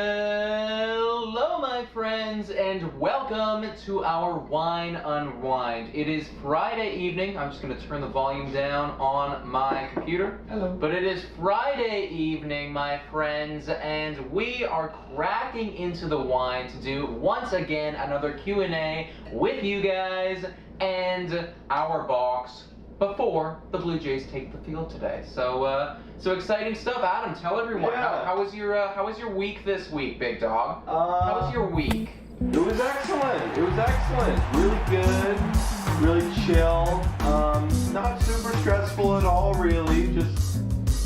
Hello, my friends, and welcome to our Wine Unwind. It is Friday evening. I'm just going to turn the volume down on my computer. Hello. But it is Friday evening, my friends, and we are cracking into the wine to do, once again, another Q&A with you guys and our box before the Blue Jays take the field today. So exciting stuff. Adam, tell everyone, how was your week this week, big dog? How was your week? It was excellent. Really good, really chill. Not super stressful at all, really. Just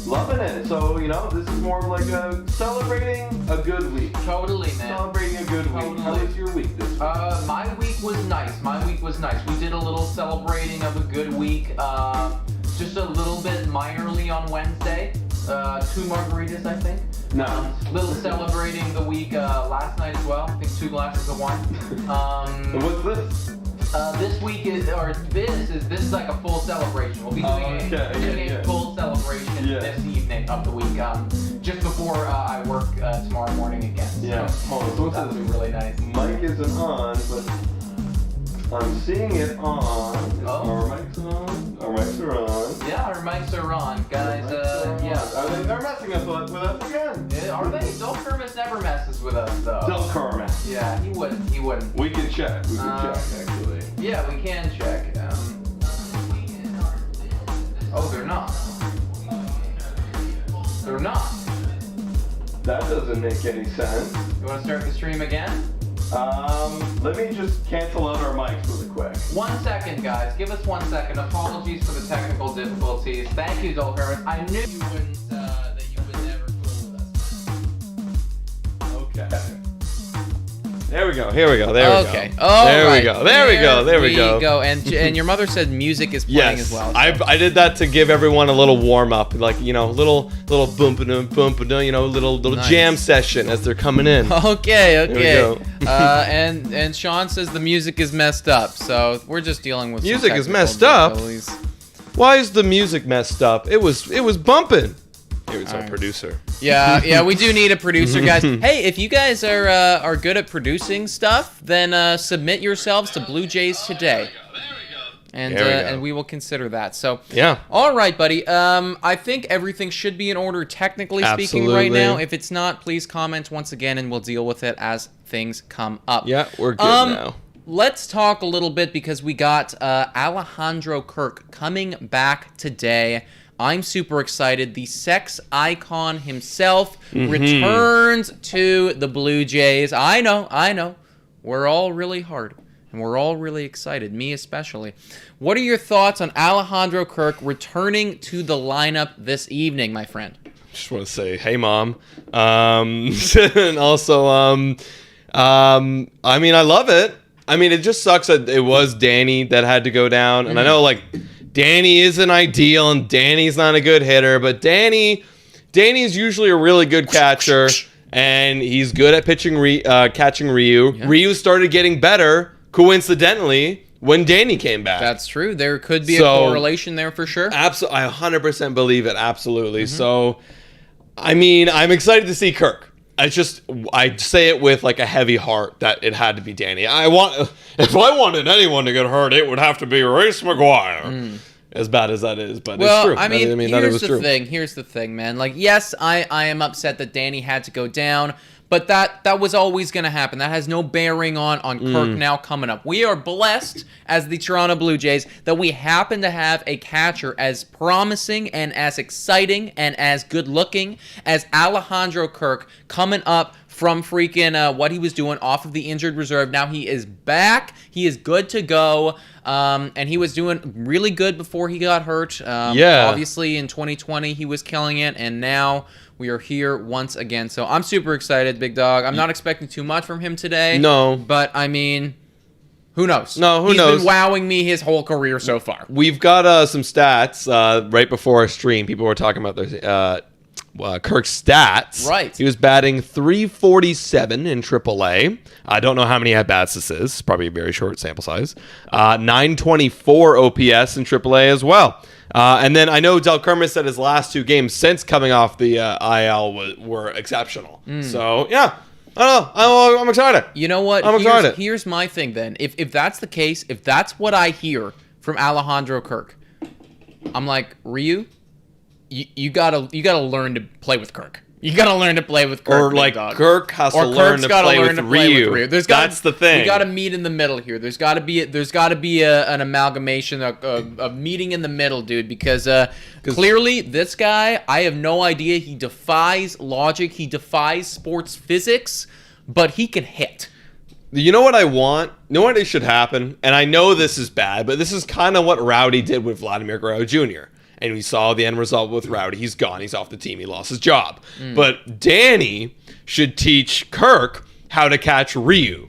loving it. So, this is more of like celebrating a good week. Totally, man. Celebrating a good week. How was your week this week? My week was nice. We did a little celebrating of a good week. Just a little bit minorly on Wednesday. 2 margaritas, I think. No. Little celebrating the week last night as well. I think 2 glasses of wine. And what's this? This is like a full celebration. We'll be doing a full celebration this evening of the week, just before I work tomorrow morning again. Yeah. So that'll be really nice. Mic isn't on, but I'm seeing it on. Our mics on? Our mics are on. Yeah, our mics are on, guys. They're messing with us again. Are they? Del Kermis never messes with us, though. Del Kermis. Yeah, he wouldn't. We can check. Actually. Yeah, we can check. They're not. They're not. That doesn't make any sense. You want to start the stream again? Let me just cancel out our mics really quick. 1 second, guys. Give us 1 second. Apologies for the technical difficulties. Thank you, Del Kermis. I knew you wouldn't, that you would never fool with us. Okay. There we go. Here we go. There we go. Okay. There we go. There we go. And your mother said music is playing as well. So. I did that to give everyone a little warm up, like little boom ba-dum, little Nice. jam session as they're coming in. Okay. There we go. And Sean says the music is messed up, so we're just dealing with Music some is messed up? difficulties. Why is the music messed up? It was bumping. Here's our producer. Yeah, we do need a producer, guys. Hey, if you guys are good at producing stuff, then submit yourselves to Blue Jays Today. And we will consider that. So yeah. All right, buddy. I think everything should be in order, technically speaking, right now. If it's not, please comment once again, and we'll deal with it as things come up. Yeah, we're good now. Let's talk a little bit because we got Alejandro Kirk coming back today. I'm super excited. The sex icon himself returns to the Blue Jays. I know. We're all really hard, and we're all really excited, me especially. What are your thoughts on Alejandro Kirk returning to the lineup this evening, my friend? Just want to say, hey, Mom. And also, I mean, I love it. I mean, it just sucks that it was Danny that had to go down. And I know, Danny isn't ideal, and Danny's not a good hitter, but Danny's usually a really good catcher, and he's good at catching Ryu. Yeah. Ryu started getting better, coincidentally, when Danny came back. That's true. There could be a correlation there for sure. Absolutely, I 100% believe it. Absolutely. So, I mean, I'm excited to see Kirk. I say it with a heavy heart that it had to be Danny. If I wanted anyone to get hurt, it would have to be Race McGuire. As bad as that is, but it's true. I mean, here's the thing, man. Yes, I am upset that Danny had to go down, but that was always going to happen. That has no bearing on Kirk now coming up. We are blessed as the Toronto Blue Jays that we happen to have a catcher as promising and as exciting and as good-looking as Alejandro Kirk coming up from freaking what he was doing off of the injured reserve. Now he is back. He is good to go. And he was doing really good before he got hurt. Obviously, in 2020, he was killing it, and now we are here once again. So I'm super excited, big dog. I'm not expecting too much from him today. No. But, I mean, who knows? No, who He's knows? been wowing me his whole career so far. We've got some stats right before our stream. People were talking about their Kirk's stats. Right. He was batting .347 in AAA. I don't know how many at-bats this is. It's probably a very short sample size. .924 OPS in AAA as well. And then I know Del Kermis said his last 2 games since coming off the IL were exceptional. So, yeah. I don't know. I'm excited. You know what? I'm excited. Here's my thing then. If that's the case, if that's what I hear from Alejandro Kirk, I'm like, Ryu, you gotta learn to play with Kirk. You gotta learn to play with Kirk. Or like dog. Kirk has to learn to play with Ryu. That's the thing. We gotta meet in the middle here. There's gotta be an amalgamation of meeting in the middle, dude. Because clearly this guy, I have no idea. He defies logic. He defies sports physics, but he can hit. You know what I want? You know what should happen? And I know this is bad, but this is kind of what Rowdy did with Vladimir Guerrero Jr. And we saw the end result with Rowdy. He's gone. He's off the team. He lost his job. But Danny should teach Kirk how to catch Ryu.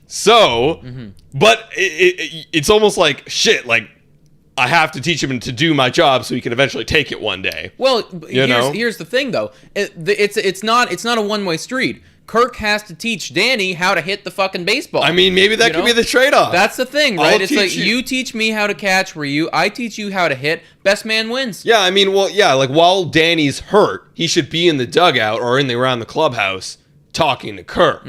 So, but it's almost like, shit, like, I have to teach him to do my job so he can eventually take it one day. Well, here's the thing, though. It's not a one-way street. Kirk has to teach Danny how to hit the fucking baseball. I mean, maybe that could be the trade-off. That's the thing, right? It's like you teach me how to catch Ryu, I teach you how to hit. Best man wins. Yeah, I mean, well, yeah, like while Danny's hurt, he should be in the dugout or around the clubhouse talking to Kirk.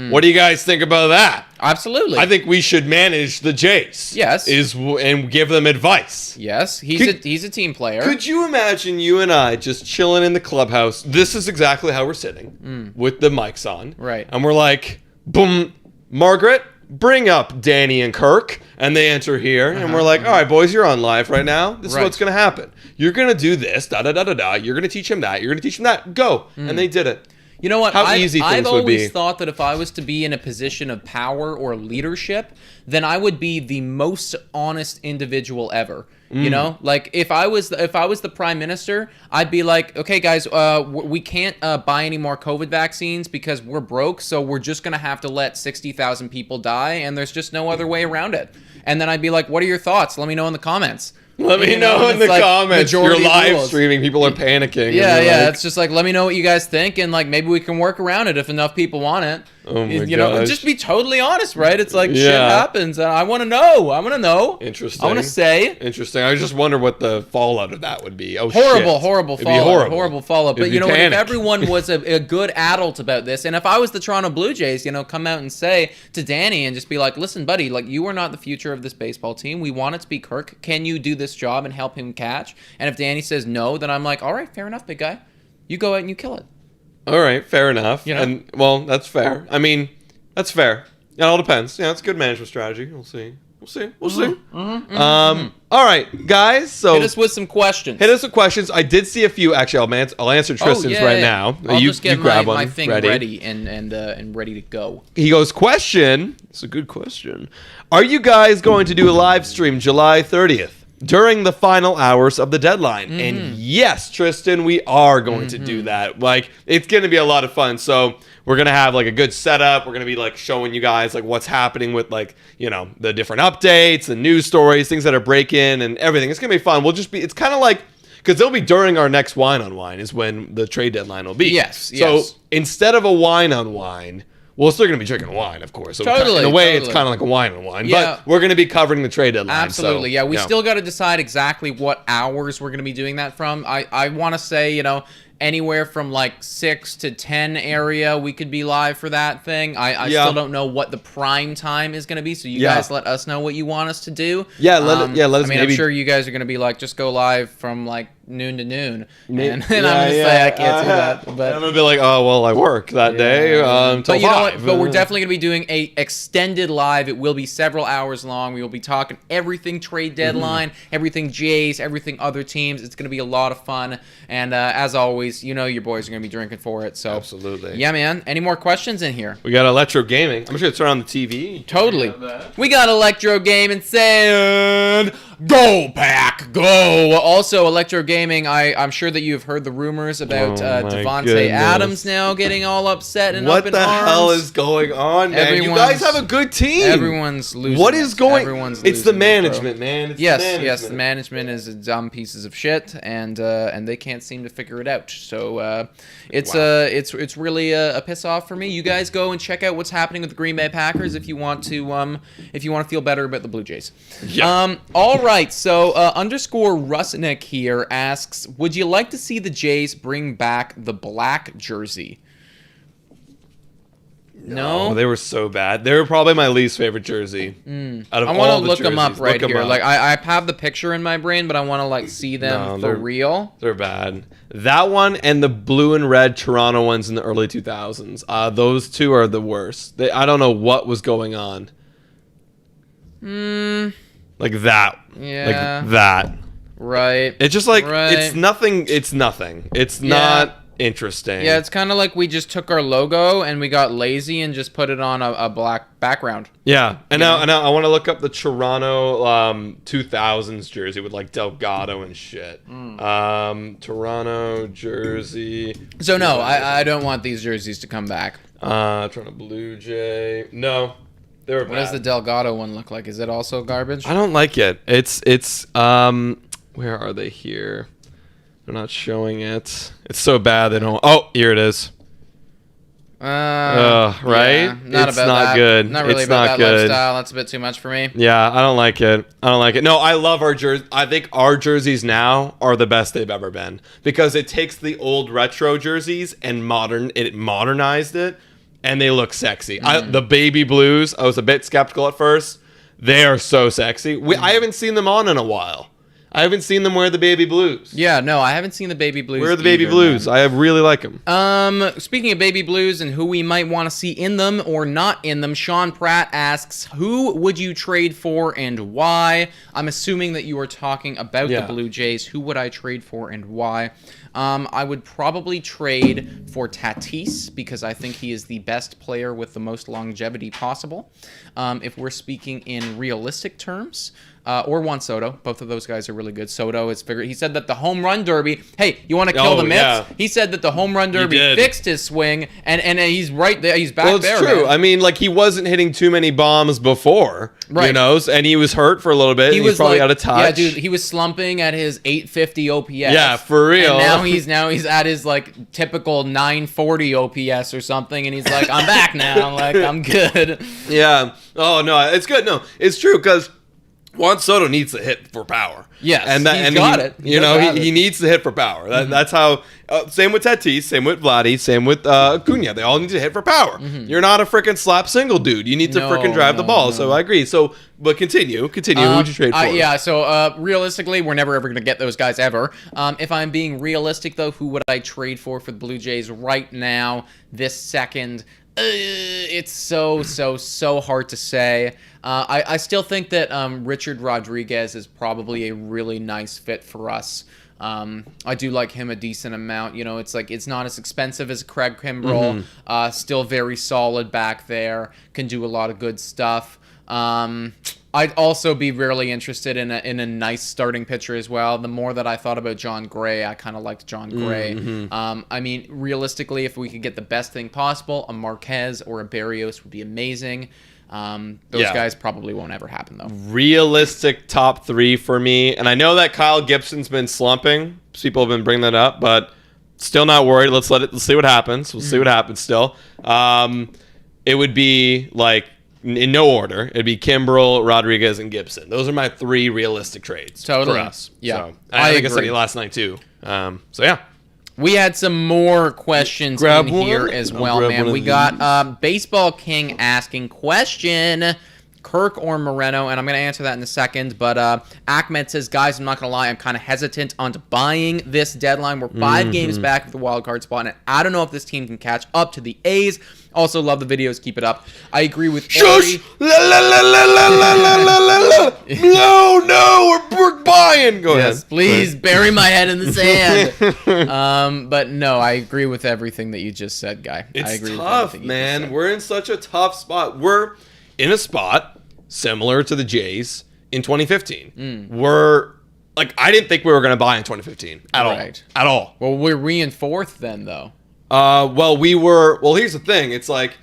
What do you guys think about that? Absolutely. I think we should manage the Jays. Yes. And give them advice. Yes, he's a team player. Could you imagine you and I just chilling in the clubhouse? This is exactly how we're sitting with the mics on. Right. And we're like, boom, Margaret, bring up Danny and Kirk. And they enter here. And we're like, all right, boys, you're on live right now. This is what's going to happen. You're going to do this, da-da-da-da-da. You're going to teach him that. You're going to teach him that. Go. And they did it. You know what? How easy things I've would be. always thought that if I was to be in a position of power or leadership, then I would be the most honest individual ever. You know, like if I was the prime minister, I'd be like, okay, guys, we can't buy any more COVID vaccines because we're broke, so we're just gonna have to let 60,000 people die, and there's just no other way around it. And then I'd be like, what are your thoughts? Let me know in the comments. Let me know in the comments. You're live streaming. People are panicking. Yeah. It's just like, let me know what you guys think, and like maybe we can work around it if enough people want it. Oh my you know, gosh. just be totally honest, right? It's like shit happens, and I want to know. Interesting. I want to say. Interesting. I just wonder what the fallout of that would be. Oh, horrible shit. fallout. Horrible fallout. But you know, panic. if everyone was a good adult about this, and if I was the Toronto Blue Jays, you know, come out and say to Danny and just be like, listen, buddy, like you are not the future of this baseball team. We want it to be Kirk. Can you do this job and help him catch? And if Danny says no, then I'm like, all right, fair enough, big guy. You go out and you kill it. All right, fair enough. You know? And well, that's fair. I mean, that's fair. It all depends. Yeah, it's a good management strategy. We'll see. All right, guys. So hit us with some questions. Hit us with questions. I did see a few. Actually, I'll answer Tristan's right now. I'll you just get grab my one thing ready and ready to go. He goes, question. It's a good question. Are you guys going to do a live stream July 30th? During the final hours of the deadline. And yes, Tristan, we are going to do that. Like, it's going to be a lot of fun. So we're going to have like a good setup. We're going to be like showing you guys like what's happening with like, you know, the different updates, the news stories, things that are breaking and everything. It's going to be fun. It's kind of like, because it'll be during our next wine on wine is when the trade deadline will be. Yes. So instead of a wine on wine, we're still going to be drinking wine, of course. So totally. In a way, it's kind of like a wine on wine. Yeah. But we're going to be covering the trade deadline. Absolutely. So, yeah, we still got to decide exactly what hours we're going to be doing that from. I want to say, you know, anywhere from like 6 to 10 area we could be live for that thing. I still don't know what the prime time is going to be, so you guys let us know what you want us to do. Let us. I mean, I'm sure you guys are going to be like, just go live from like noon to noon, and I'm going to say I can't do that. But I'm going to be like, oh well, I work that day until but you 5. know what? But we're definitely going to be doing a extended live. It will be several hours long. We will be talking everything trade deadline, everything Jays, everything other teams. It's going to be a lot of fun, and as always, you know your boys are going to be drinking for it. So absolutely. Yeah, man. Any more questions in here? We got Electro Gaming. I'm just going to turn on the TV. Totally. We got Electro Gaming saying, go Pack, go. Also, Electro Gaming Gaming, I'm sure that you've heard the rumors about Oh my Devontae goodness. Adams now getting all upset and What up in the arms. hell is going on, man? You guys have a good team. Everyone's losing. What is going? Everyone's It's the losing, management, bro. man. It's Yes, the management. yes, the management is dumb pieces of shit, and they can't seem to figure it out. So it's it's really a piss off for me. You guys go and check out what's happening with the Green Bay Packers if you want to feel better about the Blue Jays. Yeah. All right. So underscore Rusnick here asks, would you like to see the Jays bring back the black jersey? No, Oh, they were so bad. They were probably my least favorite jersey. Out of I want all to the look them up jerseys. right Look 'em here. up. Like I have the picture in my brain, but I want to like see them No, for they're- real. They're bad. That one and the blue and red Toronto ones in the early 2000s. Those two are the worst. I don't know what was going on. Like that. Yeah. Like that. Right. It's just like Right. it's nothing. It's nothing. It's not interesting. Yeah, it's kind of like we just took our logo and we got lazy and just put it on a black background. Yeah, and now I want to look up the Toronto 2000s jersey with like Delgado and shit. Toronto jersey. So no, I don't want these jerseys to come back. Toronto Blue Jay. No, they were bad. What does the Delgado one look like? Is it also garbage? I don't like it. It's where are they here? They're not showing it. It's so bad they don't. Oh, here it is. Right? Yeah, not It's about not that. good. Not really It's about not that good. lifestyle. That's a bit too much for me. Yeah, I don't like it. I don't like it. No, I love our jersey. I think our jerseys now are the best they've ever been because it takes the old retro jerseys and modernized it, and they look sexy. The baby blues, I was a bit skeptical at first. They are so sexy. I haven't seen them on in a while. I haven't seen them wear the baby blues. Yeah, no, I haven't seen the baby blues. Wear the baby either, blues. man. I really like them. Speaking of baby blues and who we might want to see in them or not in them, Sean Pratt asks, who would you trade for and why? I'm assuming that you are talking about the Blue Jays. Who would I trade for and why? I would probably trade for Tatis because I think he is the best player with the most longevity possible. If we're speaking in realistic terms, or Juan Soto. Both of those guys are really good. Soto is figured. He said that the home run derby. Hey, you want to kill the myths? Yeah. He said that the home run derby fixed his swing, and he's right there. He's back Well, it's there. true. Man. I mean, like he wasn't hitting too many bombs before, Right. You know, and he was hurt for a little bit. He was probably like, out of touch. Yeah, dude, he was slumping at his 850 OPS. Yeah, for real. And now he's at his like typical 940 OPS or something, and he's like, I'm back now. Like I'm good. Yeah. Oh no, it's good. No, it's true because Juan Soto needs to hit for power. Yes, he's got it. He needs to hit for power. That's how. Same with Tatis, same with Vladdy, same with Acuna. They all need to hit for power. You're not a freaking slap single dude. You need to freaking drive the ball. So I agree. So, but continue. Who would you trade for? Yeah. So realistically, we're never ever going to get those guys ever. If I'm being realistic though, who would I trade for the Blue Jays right now, this second? It's so hard to say. I still think that Richard Rodriguez is probably a really nice fit for us. I do like him a decent amount. You know, it's like it's not as expensive as Craig Kimbrell. Still very solid back there. Can do a lot of good stuff. I'd also be really interested in a nice starting pitcher as well. The more that I thought about John Gray, I kind of liked John Gray. I mean, realistically, if we could get the best thing possible, a Marquez or a Barrios would be amazing. Those guys probably won't ever happen, though. Realistic top three for me. And I know that Kyle Gibson's been slumping. People have been bringing that up, but still not worried. Let's see what happens. We'll see what happens still. It would be like, in no order, it'd be Kimbrel, Rodriguez, and Gibson. Those are my three realistic trades for us. Yeah, so, I think I said it last night too. So yeah. We had some more questions in here as well, man. We got Baseball King asking question, Kirk or Moreno, and I'm going to answer that in a second. But Ahmed says, guys, I'm not going to lie, I'm kind of hesitant on buying this deadline. We're 5 games back of the wild card spot, and I don't know if this team can catch up to the A's. Also, love the videos. Keep it up. I agree with Shush! No, we're buying. Go ahead. Please bury my head in the sand. But no, I agree with everything that you just said, Guy. I agree tough, with man. We're in such a tough spot. We're in a spot similar to the Jays in 2015. We're like I didn't think we were going to buy in 2015 at all. Well, we're in fourth then, though. Well, here's the thing. It's like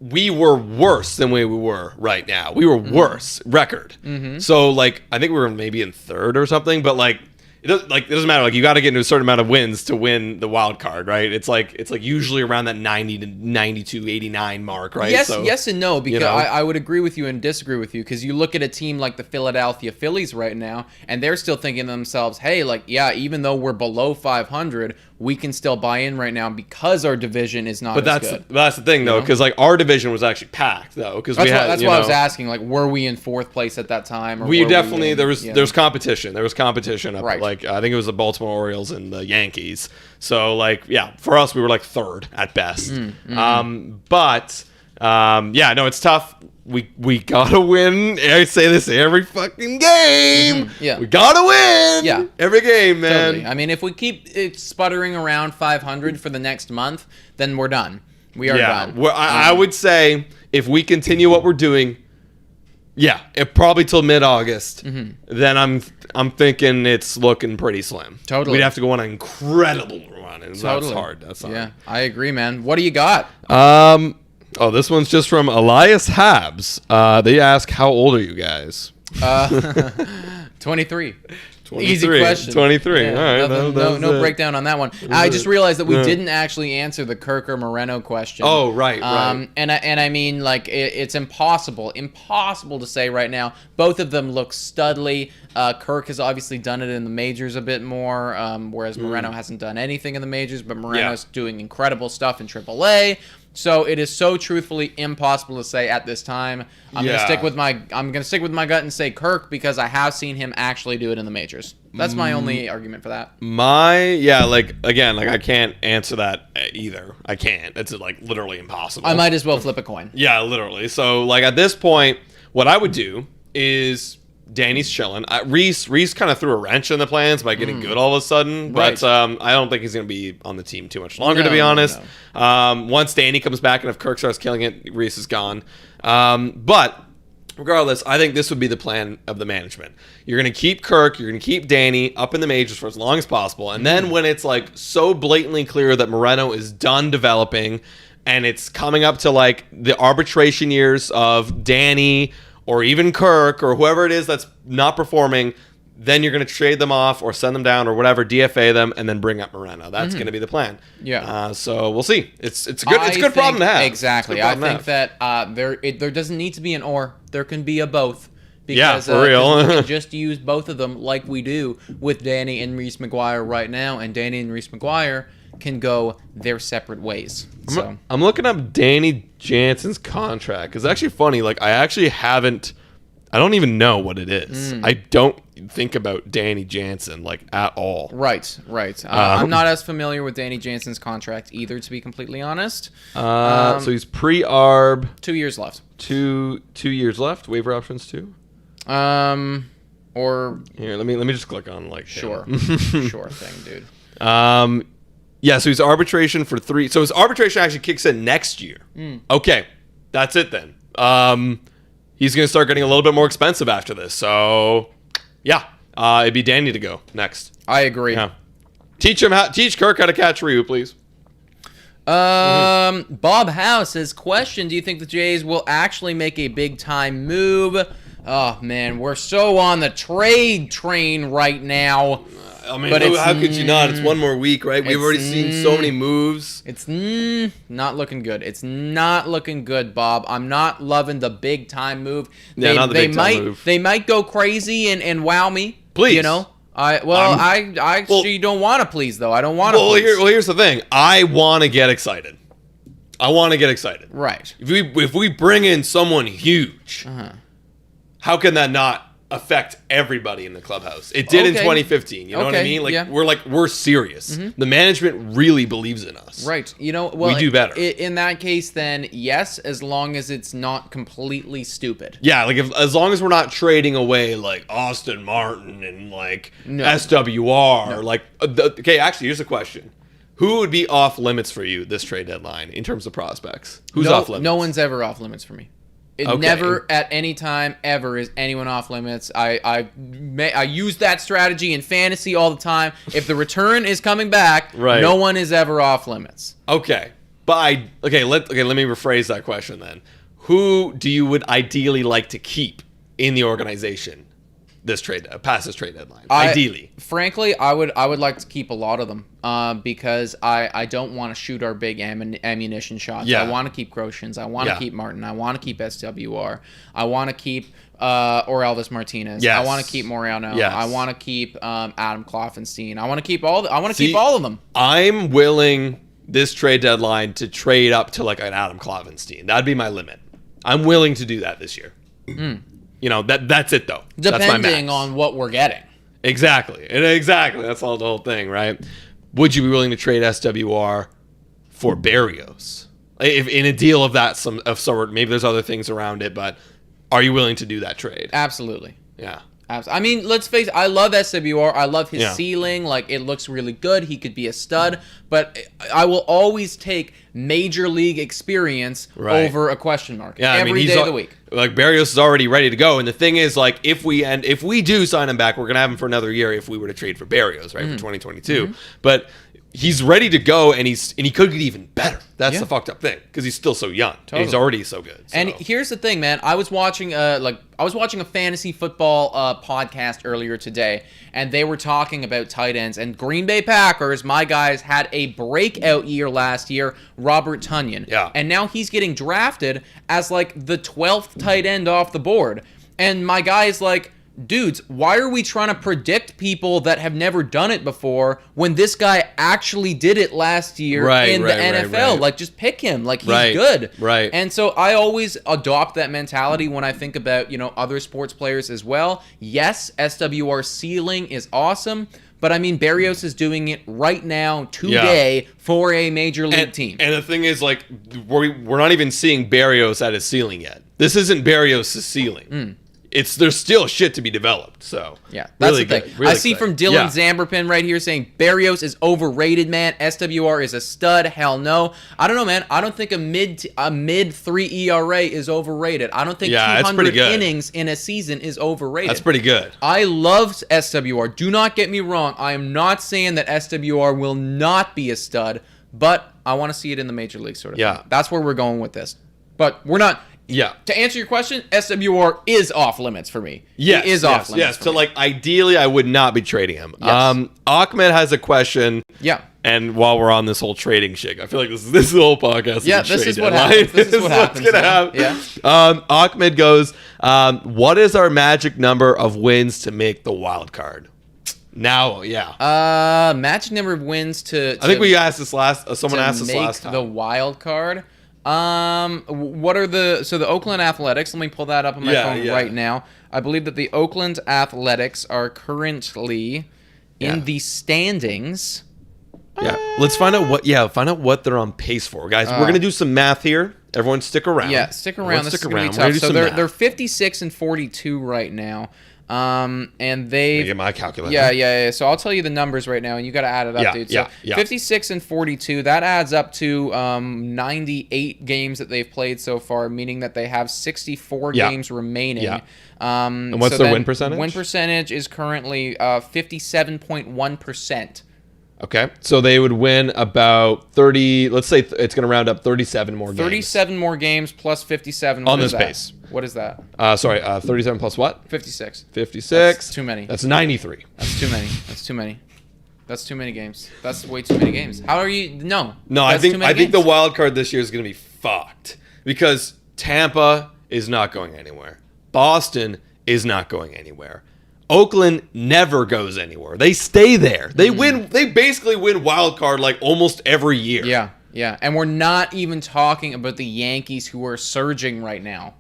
we were worse than we were right now. We were worse record. So like I think we were maybe in third or something, but like it doesn't matter. Like you got to get into a certain amount of wins to win the wild card, right? It's like usually around that 90 to 92, 89 mark, right? Yes and no, because you know. I would agree with you and disagree with you, because you look at a team like the Philadelphia Phillies right now, and they're still thinking to themselves, hey, like, yeah, even though we're below 500, we can still buy in right now because our division is not as good. But that's the thing, though, because like our division was actually packed, though. Because that's why I was asking, like, were we in fourth place at that time? Or we definitely there was competition. There was competition up right. Like I think it was the Baltimore Orioles and the Yankees. So like for us we were like third at best. It's tough. We gotta win. I say this every fucking game. Yeah, we gotta win. Yeah, every game, man. Totally. I mean, if we keep it sputtering around 500 for the next month, then we're done. We are done. Well, I would say if we continue what we're doing, probably till mid-August. Then I'm thinking it's looking pretty slim. Totally, we'd have to go on an incredible run, and that's hard. That's hard. Yeah, I agree, man. What do you got? Oh, this one's just from Elias Habs. They ask, how old are you guys? 23. 23. Easy question. 23. Yeah, all right. No breakdown on that one. I just realized that we didn't actually answer the Kirk or Moreno question. Oh, right. And I mean, like, it's impossible to say right now. Both of them look studly. Kirk has obviously done it in the majors a bit more, whereas Moreno hasn't done anything in the majors, but Moreno's doing incredible stuff in AAA. So it is so truthfully impossible to say at this time. I'm gonna stick with my gut and say Kirk, because I have seen him actually do it in the majors. That's my only argument for that. I can't answer that either. I can't. It's like literally impossible. I might as well flip a coin. Yeah, literally. So like at this point, what I would do is Danny's chilling. Reese kind of threw a wrench in the plans by getting good all of a sudden, but I don't think he's going to be on the team too much longer, to be honest. No. Once Danny comes back and if Kirk starts killing it, Reese is gone. But regardless, I think this would be the plan of the management. You're going to keep Kirk, you're going to keep Danny up in the majors for as long as possible, and then when it's like so blatantly clear that Moreno is done developing and it's coming up to like the arbitration years of Danny or even Kirk or whoever it is that's not performing, then you're going to trade them off or send them down or whatever, DFA them, and then bring up Moreno. That's going to be the plan. Yeah. So we'll see. It's a good problem to have. Exactly. I think that there doesn't need to be an or. There can be a both. Because, for real. We can just use both of them like we do with Danny and Reese McGuire right now, and Danny and Reese McGuire can go their separate ways. So I'm looking up Danny Jansen's contract. It's actually funny. Like I don't even know what it is. I don't think about Danny Jansen like at all. Right. I'm not as familiar with Danny Jansen's contract either, to be completely honest. So he's pre-arb. 2 years left. 2 years left. Waiver options too. Or here, let me just click on like sure thing, dude. Yeah, so he's arbitration for 3. So his arbitration actually kicks in next year. Okay, that's it then. He's going to start getting a little bit more expensive after this. So, yeah, it'd be Danny to go next. I agree. Yeah. Teach Kirk how to catch Ryu, please. Bob House says, question, do you think the Jays will actually make a big-time move? Oh, man, we're so on the trade train right now. I mean, how could you not? It's one more week, right? We've already seen so many moves. It's not looking good. It's not looking good, Bob. I'm not loving the big time move. Not the big time move. They might go crazy and wow me. Please. You know? I actually don't want to please, though. I don't want to please. Here's the thing. I want to get excited. Right. If we bring in someone huge, how can that not affect everybody in the clubhouse? It did in 2015. You know what I mean? We're serious. The management really believes in us. Right. You know, well, we do better. In that case, then yes, as long as it's not completely stupid. Yeah, like as long as we're not trading away like Austin Martin and like SWR. No. Like, okay, actually, here's a question. Who would be off limits for you this trade deadline in terms of prospects? Who's off limits? No one's ever off limits for me. It never at any time ever is anyone off limits. I use that strategy in fantasy all the time. If the return is coming back, no one is ever off limits. Okay. But let me rephrase that question then. Who do you would ideally like to keep in the organization past this trade deadline? Ideally. Frankly, I would like to keep a lot of them because I don't want to shoot our big ammunition shots. Yeah. I want to keep Groshans. I want to keep Martin. I want to keep SWR. I want to keep Orelvis Martinez. Yes. I want to keep Moreno. Yes. I want to keep Adam Kloffenstein. I want to keep keep all of them. I'm willing this trade deadline to trade up to like an Adam Kloffenstein. That'd be my limit. I'm willing to do that this year. You know, that's it though. Depending on what we're getting. Exactly. That's all the whole thing, right? Would you be willing to trade SWR for Berrios? If in a deal of that sort, maybe there's other things around it, but are you willing to do that trade? Absolutely. Yeah. I mean, let's face it, I love SWR. I love his ceiling. Like, it looks really good. He could be a stud. But I will always take major league experience over a question mark every day of the week. Like, Berrios is already ready to go. And the thing is, like, if we do sign him back, we're going to have him for another year if we were to trade for Berrios, right, for 2022. But he's ready to go, and he could get even better. That's the fucked up thing, because he's still so young. Totally. He's already so good. So. And here's the thing, man. I was watching a fantasy football podcast earlier today, and they were talking about tight ends. And Green Bay Packers, my guys, had a breakout year last year, Robert Tonyan. Yeah. And now he's getting drafted as like the 12th tight end off the board. And my guy is like, dudes, why are we trying to predict people that have never done it before when this guy actually did it last year in the NFL? Right. Like, just pick him. Like, he's good. Right. And so I always adopt that mentality when I think about, other sports players as well. Yes, SWR's ceiling is awesome, but I mean, Berrios is doing it right now, today, for a major league team. And the thing is, like, we're not even seeing Berrios at his ceiling yet. This isn't Berrios' ceiling. There's still shit to be developed. So yeah, that's really the thing. Really I see from Dylan Zamberpin right here saying Berrios is overrated, man. SWR is a stud. Hell no. I don't know, man. I don't think a mid 3 ERA is overrated. I don't think 200 innings in a season is overrated. That's pretty good. I love SWR. Do not get me wrong. I am not saying that SWR will not be a stud, but I want to see it in the major league sort of thing. That's where we're going with this. But we're not. Yeah. To answer your question, SWR is off limits for me. Yes, he is off limits. Yes. So, like, ideally, I would not be trading him. Yes. Ahmed has a question. Yeah. And while we're on this whole trading shit, I feel like this is the whole podcast. Yeah, this is what happens. This is what happens. What's gonna happen. Yeah. Ahmed goes, what is our magic number of wins to make the wild card? Now, magic number of wins to I think we asked this someone asked this last time. The wild card. What are the Oakland Athletics? Let me pull that up on my phone right now. I believe that the Oakland Athletics are currently in the standings. Yeah, let's find out what they're on pace for, guys. We're gonna do some math here. Everyone, stick around. Yeah, stick around. This is gonna be tough. So they're 56 and 42 right now. And they get my calculator. Yeah. So I'll tell you the numbers right now, and you got to add it up, dude. So 56 and 42, that adds up to 98 games that they've played so far, meaning that they have 64 games remaining. Yeah. And what's their win percentage? Win percentage is currently 57.1%. Okay, so they would win about 30. Let's say it's going to round up 37 more games. 37 more games plus 57. On this pace. What is that? 37 plus what? 56. 56. That's too many. That's 93. That's too many. That's too many games. That's way too many games. How are you? No. I think the wild card this year is going to be fucked because Tampa is not going anywhere. Boston is not going anywhere. Oakland never goes anywhere. They stay there. They win. They basically win wild card like almost every year. Yeah. And we're not even talking about the Yankees, who are surging right now,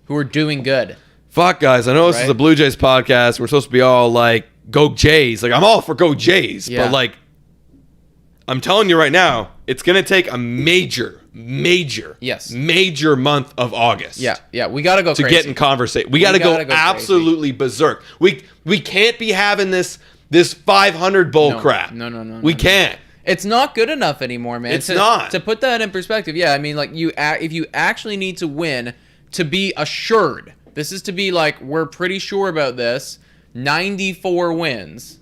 who are doing good. Fuck, guys. I know this is a Blue Jays podcast. We're supposed to be all like, go Jays. Like, I'm all for go Jays. Yeah. But like, I'm telling you right now, it's going to take a major month of August. Yeah. We got to go to crazy. get in conversation. We got to go absolutely berserk. We can't be having this 500 bull crap. No. We can't. It's not good enough anymore, man. It's not. To put that in perspective, I mean, like, if you actually need to win, to be assured. This is to be like, we're pretty sure about this. 94 wins.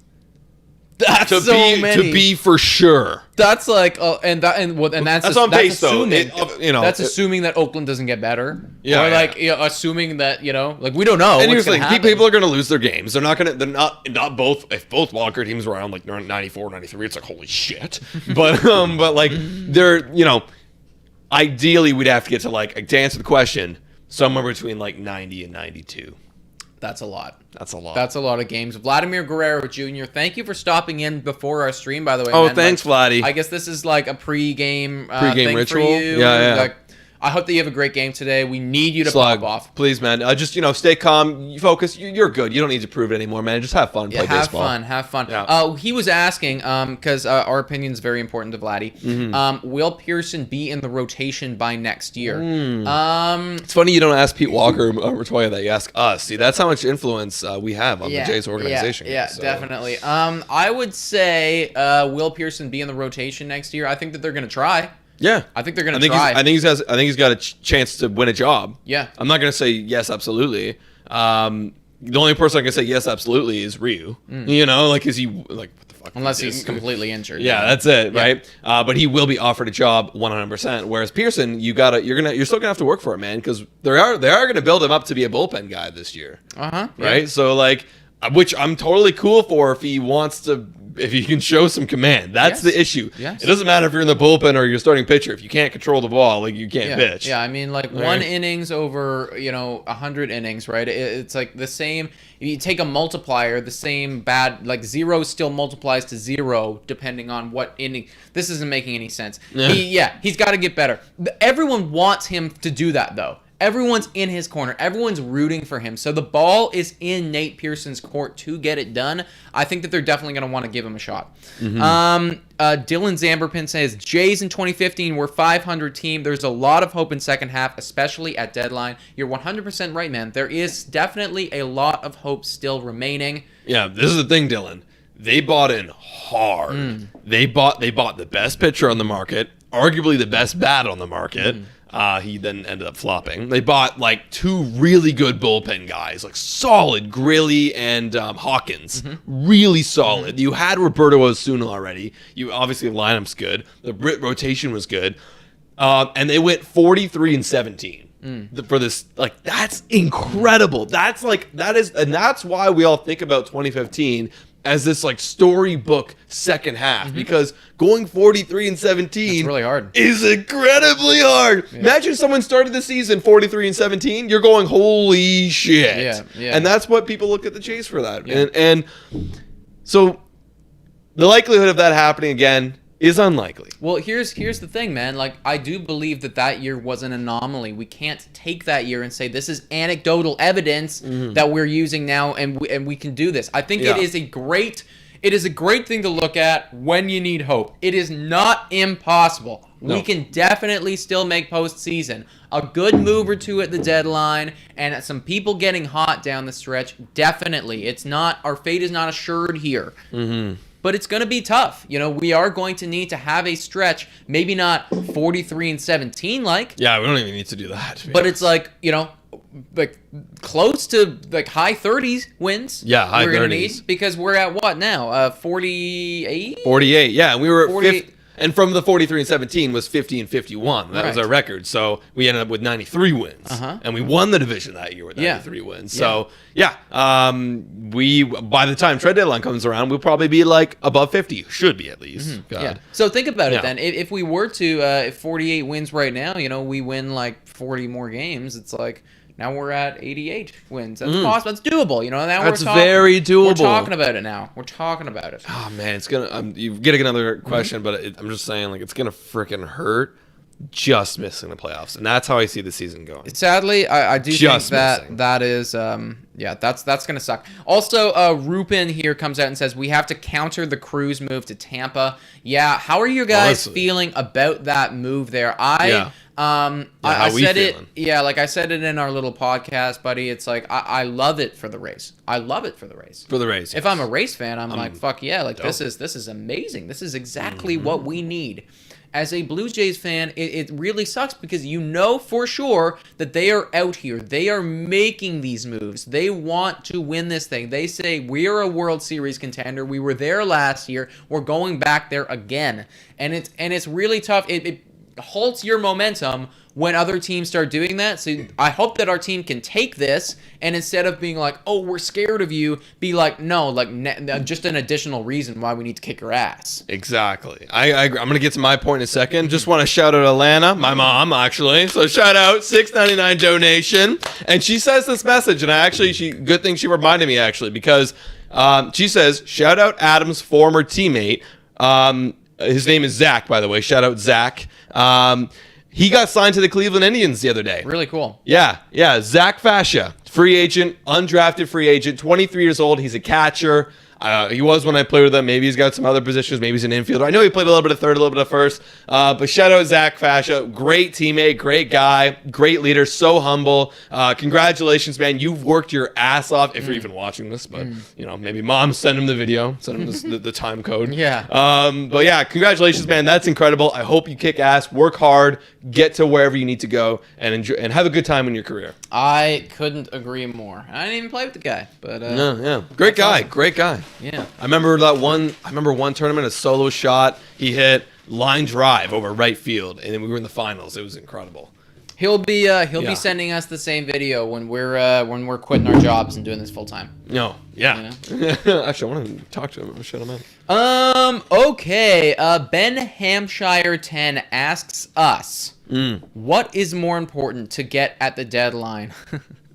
That's so many. To be for sure. That's like, that's on pace, assuming, though. That's assuming that Oakland doesn't get better. Yeah. Or like, assuming that, like, we don't know. And what's gonna happen. people are going to lose their games. They're not both. If both wildcard teams were around like 94, 93, it's like holy shit. but like they're ideally we'd have to get to like to answer the question somewhere between like 90 and 92. That's a lot. That's a lot. That's a lot of games. Vladimir Guerrero Jr., thank you for stopping in before our stream, by the way. Oh, man. thanks, Vladdy. I guess this is like a pre-game thing ritual for you. Yeah. Like, I hope that you have a great game today. We need you to Slug, pop off. please, man. Just stay calm, you focus. You're good. You don't need to prove it anymore, man. Just have fun. Play baseball. Have fun. Yeah. He was asking because our opinion is very important to Vladdy. Mm-hmm. Will Pearson be in the rotation by next year? It's funny you don't ask Pete Walker or Matoya that. You ask us. See, that's how much influence we have on the Jays organization. Yeah, definitely. I would say will Pearson be in the rotation next year? I think that they're going to try. Yeah, I think they're going to try. I think he's got a chance to win a job. Yeah, I'm not going to say yes, absolutely. The only person I can say yes, absolutely is Ryu. Is he like what the fuck? Unless he's completely injured. Yeah, that's it, right? But he will be offered a job 100%. Whereas Pearson, you're still gonna have to work for it, man, because they are gonna build him up to be a bullpen guy this year. Yeah. Right? So like, which I'm totally cool for if he wants to. If you can show some command, that's the issue. Yes. It doesn't matter if you're in the bullpen or you're starting pitcher. If you can't control the ball, like you can't pitch. Yeah, I mean, like one innings over 100 innings, right? It's like the same. If you take a multiplier, the same bad, like 0 still multiplies to 0 depending on what inning. This isn't making any sense. He's got to get better. Everyone wants him to do that though. Everyone's in his corner. Everyone's rooting for him. So the ball is in Nate Pearson's court to get it done. I think that they're definitely going to want to give him a shot. Dylan Zamberpin says, Jays in 2015 were 500 team. There's a lot of hope in second half, especially at deadline. You're 100% right, man. There is definitely a lot of hope still remaining. Yeah, this is the thing, Dylan. They bought in hard. They bought the best pitcher on the market, arguably the best bat on the market. He then ended up flopping. They bought like 2 really good bullpen guys, like solid Grilly and Hawkins, really solid. You had Roberto Osuna already. You obviously the lineup's good. The rotation was good, and they went 43-17 for this. Like that's incredible. That's why we all think about 2015 as this like storybook second half because going 43-17 really hard. Is incredibly hard. Yeah. Imagine someone started the season 43-17. You're going holy shit. Yeah. And that's what people look at the Jays for that. Yeah. And so the likelihood of that happening again is unlikely. Well, here's the thing, man. Like, I do believe that year was an anomaly. We can't take that year and say this is anecdotal evidence that we're using now, and we can do this. I think it is a great thing to look at when you need hope. It is not impossible. No. We can definitely still make postseason. A good move or two at the deadline, and some people getting hot down the stretch. Definitely, our fate is not assured here. But it's going to be tough. We are going to need to have a stretch, maybe not 43-17 like. Yeah, we don't even need to do that. But it's like, like close to like high 30s wins. Yeah, high 30s. Because we're at what now? 48? 48, yeah. And we were at 50. And from the 43-17 was 50-51. That was our record. So we ended up with 93 wins. And we won the division that year with 93 wins. So, we by the time trade deadline comes around, we'll probably be like above 50. Should be at least. Yeah. So think about it then. If we were to 48 wins right now, we win like 40 more games. It's like now we're at 88 wins. That's possible. That's doable. Now that's very doable. We're talking about it now. We're talking about it. Oh man, it's gonna. You get another question, but I'm just saying, like, it's gonna freaking hurt just missing the playoffs, and that's how I see the season going. Sadly, I do just think that is that's gonna suck. Also, Rupin here comes out and says we have to counter the Cruz move to Tampa. Yeah, how are you guys feeling about that move there? I said it. Yeah, like I said it in our little podcast, buddy. It's like I love it for the race. I love it for the race. For the race. If I'm a race fan, I'm like, fuck yeah! Like dope. This is amazing. This is exactly what we need. as a Blue Jays fan, it really sucks because you know for sure that they are out here. They are making these moves. They want to win this thing. They say, we're a World Series contender. We were there last year. We're going back there again. And it's really tough. It halts your momentum when other teams start doing that. So I hope that our team can take this and instead of being like, oh, we're scared of you, be like, no, like just an additional reason why we need to kick your ass. Exactly. I'm going to get to my point in a second. Just want to shout out Alana, my mom, actually. So shout out, $6.99 donation. And she says this message, and good thing she reminded me, actually, because she says, shout out Adam's former teammate. His name is Zach, by the way. Shout out Zach. He got signed to the Cleveland Indians the other day. Really cool. Yeah. Zach Fascia, free agent, undrafted free agent, 23 years old. He's a catcher. He was when I played with him. Maybe he's got some other positions. Maybe he's an infielder. I know he played a little bit of third, a little bit of first. But shout out Zach Fascia. Great teammate, great guy, great leader, so humble. Congratulations, man. You've worked your ass off if you're even watching this. But, maybe mom send him the video. Send him the time code. Yeah. But yeah, congratulations, man. That's incredible. I hope you kick ass, work hard, get to wherever you need to go, and enjoy and have a good time in your career. I couldn't agree more. I didn't even play with the guy. But Great guy. awesome. Great guy. Yeah. I remember one tournament, a solo shot. He hit line drive over right field, and then we were in the finals. It was incredible. He'll be sending us the same video when we're quitting our jobs and doing this full time. No, yeah. Actually, I want to talk to him. I'm gonna shut him in. Okay. Ben Hampshire 10 asks us, what is more important to get at the deadline?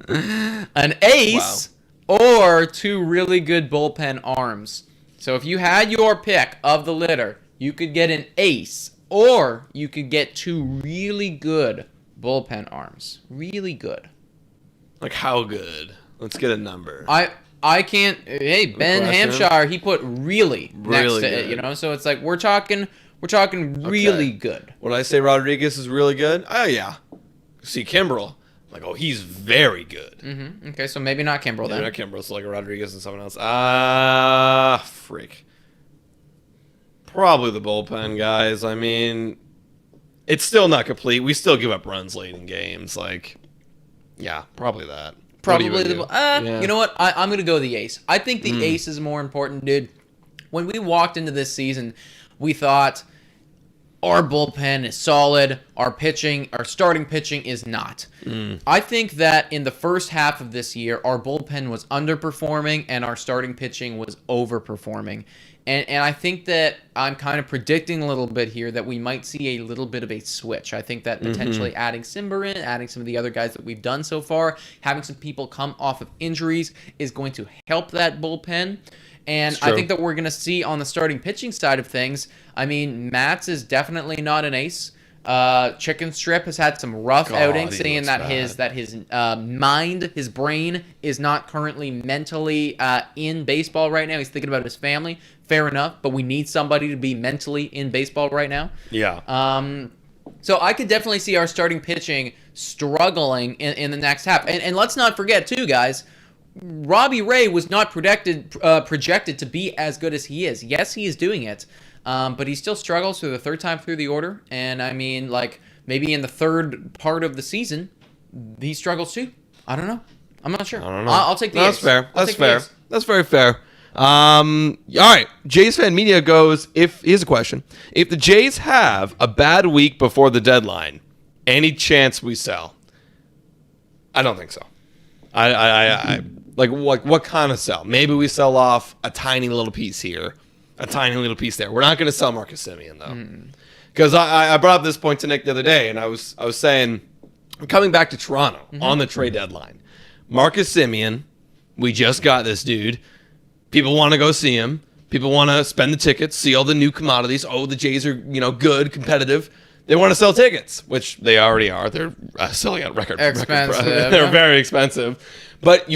An ace or two really good bullpen arms? So if you had your pick of the litter, you could get an ace or you could get two really good bullpen arms. Really good. Like how good? Let's get a number. I can't. Hey, Ben Hampshire, he put really next to good. it, so it's like we're talking really good. When I say Rodriguez is really good, oh yeah. See Kimbrel, like, oh, he's very good. Mm-hmm. Okay, so maybe not Kimbrel then. Not Kimbrel, so like a Rodriguez and someone else. Freak. Probably the bullpen guys. I mean, it's still not complete. We still give up runs late in games. Like, yeah, probably that. Probably You know what? I'm going to go the ace. I think the ace is more important, dude. When we walked into this season, we thought our bullpen is solid. Our starting pitching is not. I think that in the first half of this year, our bullpen was underperforming and our starting pitching was overperforming. And I think that I'm kind of predicting a little bit here that we might see a little bit of a switch. I think that potentially adding Simber in, adding some of the other guys that we've done so far, having some people come off of injuries is going to help that bullpen. And I think that we're going to see on the starting pitching side of things, I mean, Matz is definitely not an ace. Chicken Strip has had some rough outings, saying that his mind, his brain is not currently mentally in baseball right now. He's thinking about his family. Fair enough, but we need somebody to be mentally in baseball right now. Yeah. So I could definitely see our starting pitching struggling in the next half. And let's not forget, too, guys, Robbie Ray was not projected to be as good as he is. Yes, he is doing it. But he still struggles for the third time through the order. And, I mean, like, maybe in the third part of the season, he struggles too. I don't know. I'm not sure. I don't know. I'll take the ace. That's fair. That's fair. That's very fair. All right. Jays Fan Media goes, here's a question. If the Jays have a bad week before the deadline, any chance we sell? I don't think so. I like what kind of sell? Maybe we sell off a tiny little piece here. A tiny little piece there. We're not going to sell Marcus Semien, though. Because I brought up this point to Nick the other day, and I was saying, I'm coming back to Toronto on the trade deadline. Marcus Semien, we just got this dude. People want to go see him. People want to spend the tickets, see all the new commodities. Oh, the Jays are, good, competitive. They want to sell tickets, which they already are. They're selling at record. Expensive. They're very expensive. But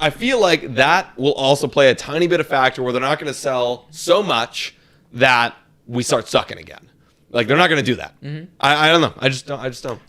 I feel like that will also play a tiny bit of factor where they're not going to sell so much that we start sucking again. Like, they're not going to do that. I don't know. I just don't.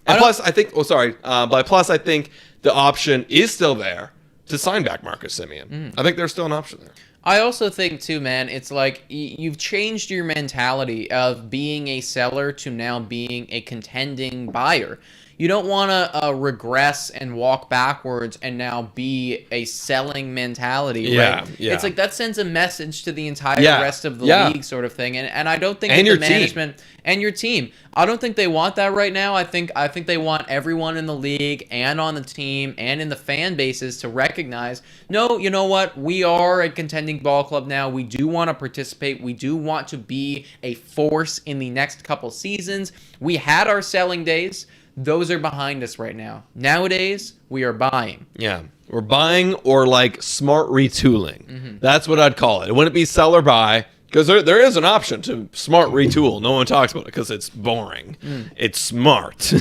And plus, I think. I think the option is still there to sign back Marcus Semien. I think there's still an option there. I also think too, man, it's like you've changed your mentality of being a seller to now being a contending buyer. You don't want to regress and walk backwards and now be a selling mentality, right? Yeah. It's like that sends a message to the entire rest of the league, sort of thing. And I don't think and that your the management and your team, I don't think they want that right now. I think they want everyone in the league and on the team and in the fan bases to recognize, no, you know what? We are a contending ball club now. We do want to participate. We do want to be a force in the next couple seasons. We had our selling days. Those are behind us right now. Nowadays, we are buying. Yeah. We're buying or like smart retooling. That's what I'd call it. It wouldn't be sell or buy because there is an option to smart retool. No one talks about it because it's boring. It's smart.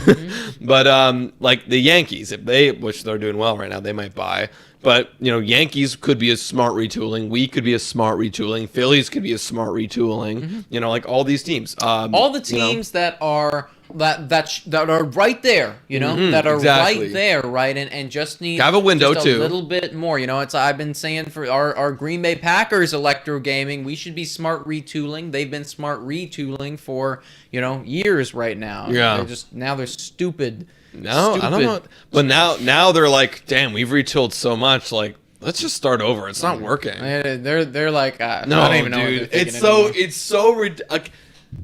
But like the Yankees, if they, which they're doing well right now, they might buy. But, you know, Yankees could be a smart retooling. We could be a smart retooling. Phillies could be a smart retooling. You know, like all these teams. All the teams that are that are right there, you know, that are right there, right, and just need have a window just too, a little bit more. You know, it's I've been saying for our Green Bay Packers electro gaming, we should be smart retooling. They've been smart retooling for years right now. Yeah, they're stupid. No, I don't know. But now they're like, damn, we've retooled so much. Like, let's just start over. It's not working. They're like, no, I don't even know dude. It's so ridiculous.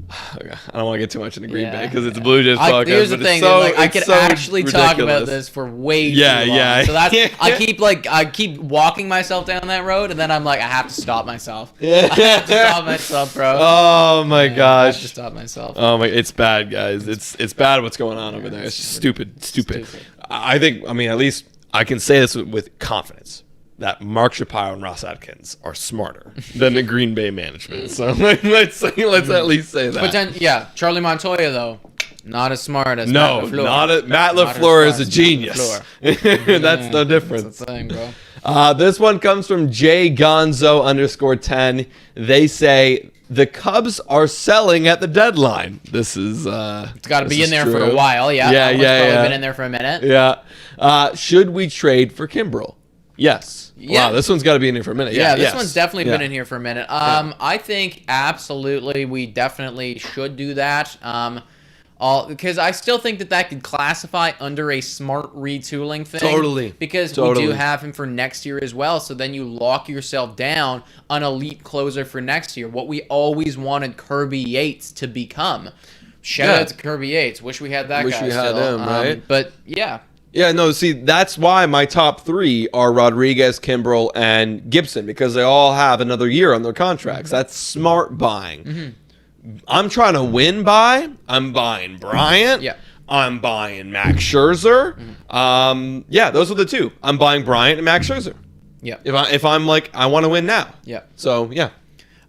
I don't want to get too much into Green Bay because it's a Blue Jays podcast. Here's the thing, I could actually talk about this for way too long. Yeah. So that's I keep walking myself down that road, and then I'm like, I have to stop myself. I have to stop myself, bro. Oh my gosh. I have to stop myself. Oh my, it's bad, guys. It's bad what's going on over there. It's just stupid. I think, at least I can say this with confidence, that Mark Shapiro and Ross Atkins are smarter than the Green Bay management. So let's at least say that. But then, Charlie Montoya, though, not as smart as Matt LaFleur. Matt LaFleur is a genius. That's no difference. That's the thing, bro. This one comes from JGonzo_10. They say the Cubs are selling at the deadline. This is it's got to be in there for a while. Yeah. Probably been in there for a minute. Yeah. Should we trade for Kimbrel? Yes. Yeah. Wow, this one's got to be in here for a minute. Yeah, this one's definitely been in here for a minute. I think absolutely we definitely should do that. Because I still think that could classify under a smart retooling thing. Totally. Because we do have him for next year as well. So then you lock yourself down an elite closer for next year. What we always wanted Kirby Yates to become. Shout out to Kirby Yates. Wish we had that guy. Wish we had him, right? But yeah. Yeah, no, see, that's why my top three are Rodriguez, Kimbrel, and Gibson, because they all have another year on their contracts. That's smart buying. I'm trying to win buy. I'm buying Bryant. Yeah. I'm buying Max Scherzer. Those are the two. I'm buying Bryant and Max Scherzer. Yeah. If I'm like, I want to win now. Yeah. So, yeah.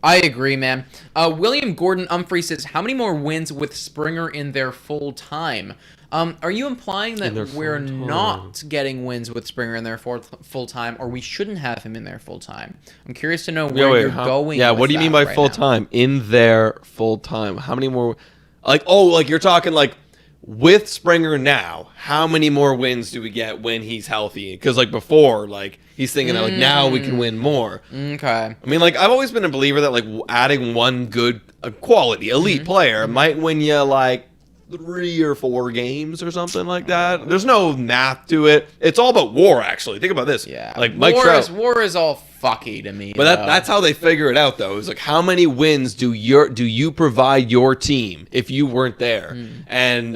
I agree, man. William Gordon Humphrey says, how many more wins with Springer in there full time? Are you implying that we're not getting wins with Springer in there full time, or we shouldn't have him in there full time? I'm curious to know where you're going. Yeah, with what do you mean by full time? In there full time. How many more? Like you're talking like with Springer now. How many more wins do we get when he's healthy? Because like before, like he's thinking that like now we can win more. Okay. I mean, like I've always been a believer that like adding one good quality elite player might win you like 3 or 4 games or something like that. There's no math to it. It's all about WAR, actually. Think about this. Yeah. Like Mike Trout. WAR is all fucky to me. But that's how they figure it out, though. Is like how many wins do you provide your team if you weren't there? And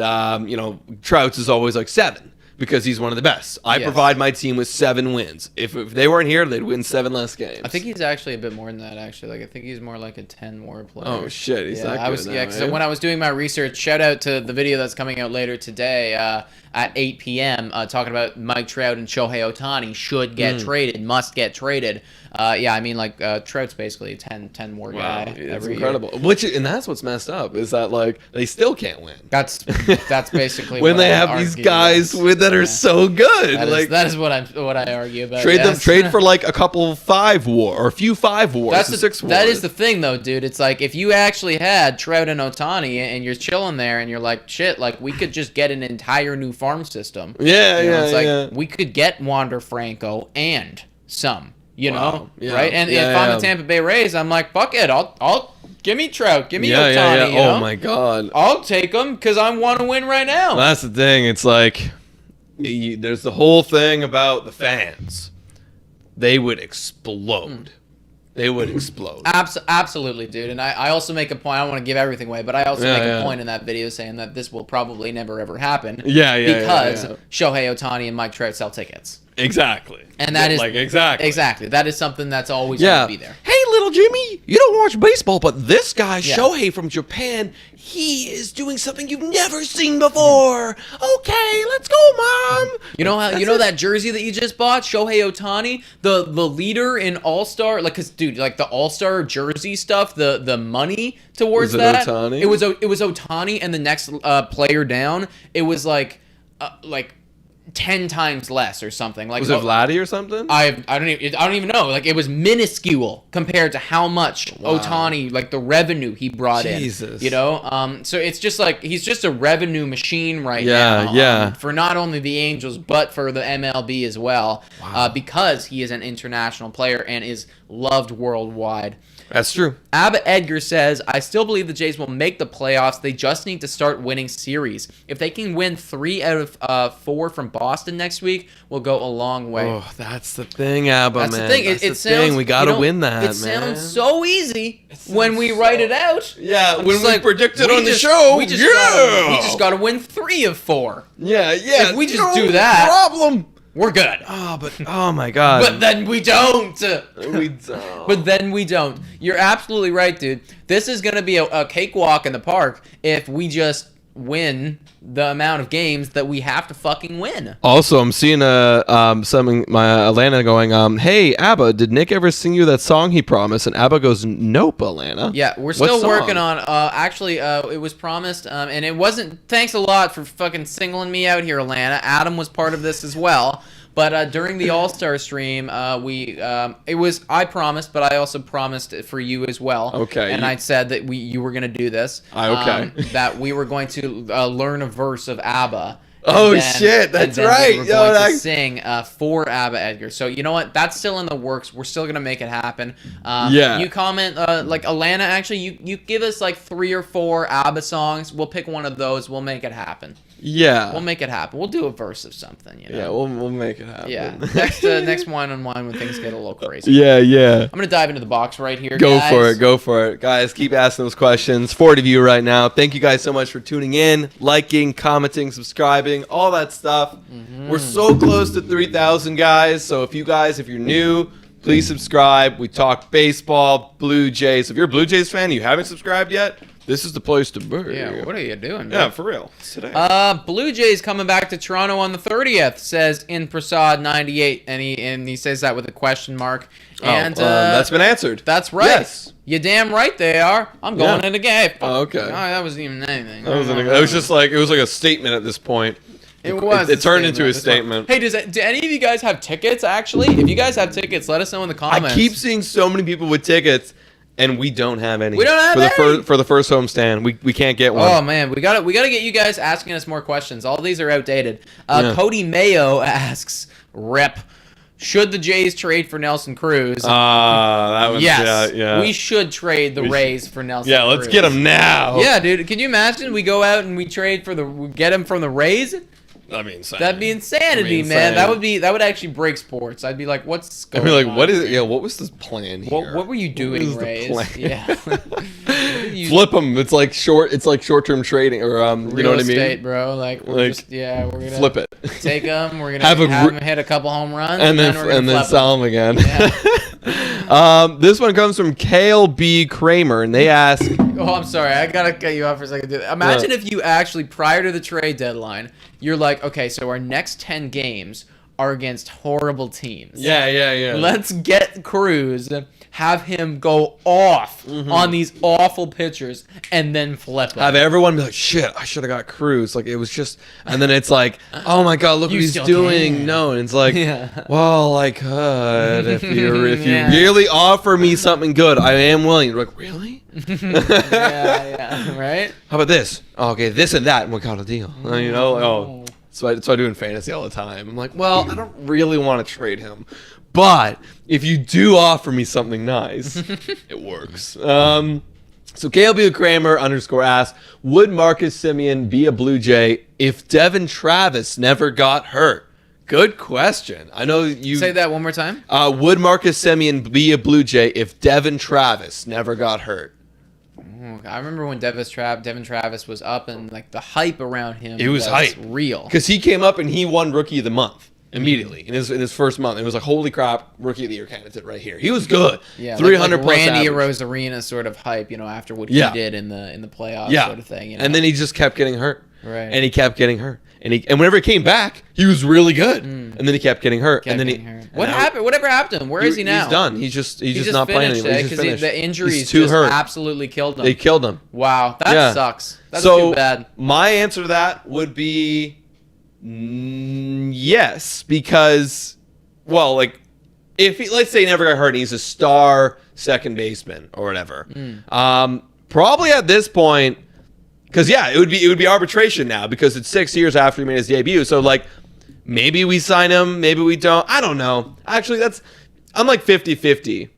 Trout's is always like 7. Because he's one of the best. I provide my team with 7 wins. If they weren't here, they'd win 7 less games. I think he's actually a bit more than that, actually. Like, I think he's more like a 10 WAR player. Oh, shit. He's that good now, because when I was doing my research, shout out to the video that's coming out later today at 8 p.m. Talking about Mike Trout and Shohei Ohtani should get traded, must get traded. Trout's basically a 10 WAR guy. It's incredible. Year. And that's what's messed up is that like they still can't win. That's basically when they have these guys that are so good. That is what I argue about. Trade for like a couple 5 WAR or a few 5 wars. 6 wars. That is the thing though, dude. It's like if you actually had Trout and Ohtani and you're chilling there and you're like, shit, like we could just get an entire new farm system. Yeah. We could get Wander Franco and some You Wow. know, Yeah. right? And Yeah, if I'm yeah. the Tampa Bay Rays, I'm like, fuck it, I'll give me Trout, give me Yeah, Ohtani. yeah. You know? Oh my God. I'll take them because I want to win right now. Well, that's the thing. It's like there's the whole thing about the fans. They would explode. They would explode. Absolutely, dude. And I also make a point. I don't want to give everything away, but I also make Yeah. a point in that video saying that this will probably never ever happen. Yeah, yeah, Because yeah. Shohei Ohtani and Mike Trout sell tickets. Exactly. And that is like exactly. Exactly. That is something that's always Yeah. going to be there. Hey, little Jimmy, you don't watch baseball, but this guy, Yeah. Shohei from Japan, he is doing something you've never seen before. Okay, let's go, Mom. You know how that jersey that you just bought, Shohei Ohtani, the leader in All-Star, like, cause dude, like the All-Star jersey stuff, the money towards Was it that, Ohtani? it was Ohtani, and the next player down, it was like 10 times less or something. Like, Was it Vladdy or something? I don't even know. Like, it was minuscule compared to how much Ohtani, like the revenue he brought Jesus. in. You know, so it's just like he's just a revenue machine right Yeah, now. yeah. For not only the Angels but for the MLB as well, because he is an international player and is loved worldwide. That's true. Abba Edgar says, I still believe the Jays will make the playoffs. They just need to start winning series. If they can win 3 out of 4 from Boston next week, we'll go a long way. Oh, that's the thing, Abba, That's man. the thing. That's It the sounds, thing. We got to you know, win that, man. It sounds so easy when we write it out. Yeah, I'm when just we like, predicted we on the just- show. we just yeah. got to win 3 of 4. Yeah, yeah. If we just no do that- problem. We're good. Oh my God. But then we don't. we don't. But then we don't. You're absolutely right, dude. This is going to be a cakewalk in the park if we just win the amount of games that we have to fucking win. Also, I'm seeing something. My Alana going, "Hey, Abba, did Nick ever sing you that song he promised?" And Abba goes, "Nope, Alana." Yeah, we're What still song? working on. Actually, it was promised, and it wasn't. Thanks a lot for fucking singling me out here, Alana. Adam was part of this as well. But during the All-Star stream, I promised, but I also promised it for you as well. Okay. And I said that you were going to do this. Okay. That we were going to learn a verse of ABBA. Oh, And then- shit, that's and then right. We were Yo, going that- to sing for ABBA Edgar. So you know what? That's still in the works. We're still gonna make it happen. Yeah. You comment like Alana. Actually, you give us like 3 or 4 ABBA songs. We'll pick one of those. We'll make it happen. Yeah. We'll make it happen. We'll do a verse of something. You know? Yeah, we'll make it happen. Yeah. Next wine on wine when things get a little crazy. Yeah, yeah. I'm gonna dive into the box right here. Go guys. for it. Go for it. Guys, keep asking those questions. 40 of you right now. Thank you guys so much for tuning in, liking, commenting, subscribing, all that stuff. We're so close to 3,000 guys. So if you're new, please subscribe. We talk baseball, Blue Jays. If you're a Blue Jays fan and you haven't subscribed yet, this is the place to be. Yeah. What are you doing? Yeah, Man? for real. It's today. Blue Jays coming back to Toronto on the 30th, says in Prasad 98, and he says that with a question mark. And that's been answered. That's right. Yes. You damn right they are. I'm going Yeah. in the game. Oh, okay. No, that wasn't even anything. It was just like a statement at this point. It was. It turned a into a statement. statement. Hey, do any of you guys have tickets? Actually, if you guys have tickets, let us know in the comments. I keep seeing so many people with tickets, and we don't have any. We don't have any? For the first homestand. We can't get one. Oh man, we gotta get you guys asking us more questions. All these are outdated. Yeah. Cody Mayo asks, "Rep, should the Jays trade for Nelson Cruz?" That was Yes, yeah. we should trade the Rays for Nelson. Yeah, let's Cruz. get him now. Yeah, dude, can you imagine we go out and we trade we get him from the Rays? That'd be insane. That'd be insanity, That'd be man. insane. That would actually break sports. I'd be like, what's I'd going be like, on? what is it? Yeah, what was the plan here? What were you doing, was the Rays? plan? Yeah. What did you- Flip them. It's like short-term trading, or you know what I mean? estate, bro. Like we're we're gonna Flip it. take them. We're gonna Have have, a them hit a couple home runs, and then we're gonna flip sell them again. Yeah. This one comes from Kale B. Kramer, and they ask, Oh, I'm sorry. I gotta cut you off for a second. Dude. Imagine if you actually, prior to the trade deadline, you're like, okay, so our next 10 games are against horrible teams. yeah. Let's get Cruz, have him go off on these awful pitchers, and then flip him. have everyone be like, shit, I should have got Cruz. Like, it was just, and then it's like, oh my God, look You what he's still doing. can. No, and it's like, Yeah. well, I could if you Yeah. really offer me something good, I am willing. You're like, really? yeah, right? How about this? Oh, okay, this and that, and we got a deal. You know, like, oh. So I do in fantasy all the time. I'm like, well, I don't really want to trade him, But if you do offer me something nice, it works. So KLB Kramer _ asks, would Marcus Semien be a Blue Jay if Devin Travis never got hurt? Good question. I know you... Say that one more time. Would Marcus Semien be a Blue Jay if Devin Travis never got hurt? I remember when Devin Travis was up and like the hype around him. It was hype. Real. Because he came up and he won Rookie of the Month immediately in his first month. It was like, holy crap, Rookie of the Year candidate right here. He was good. Yeah, 300 like plus Randy average. Arozarena sort of hype, after what he did in the playoffs sort of thing. And then he just kept getting hurt. Right. And he kept getting hurt. And whenever he came back, he was really good. And then he kept getting hurt. What happened? Whatever happened to him? Where is he now? He's done. He's just not playing anymore. He's just finished. The injuries too just hurt. absolutely killed him. They killed him. Wow, that sucks. That's so too bad. My answer to that would be yes, because, well, like, if he, let's say he never got hurt and he's a star second baseman or whatever, probably at this point, because it would be arbitration now because it's 6 years after he made his debut. So like, maybe we sign him, maybe we don't. I don't know. Actually, I'm like 50-50.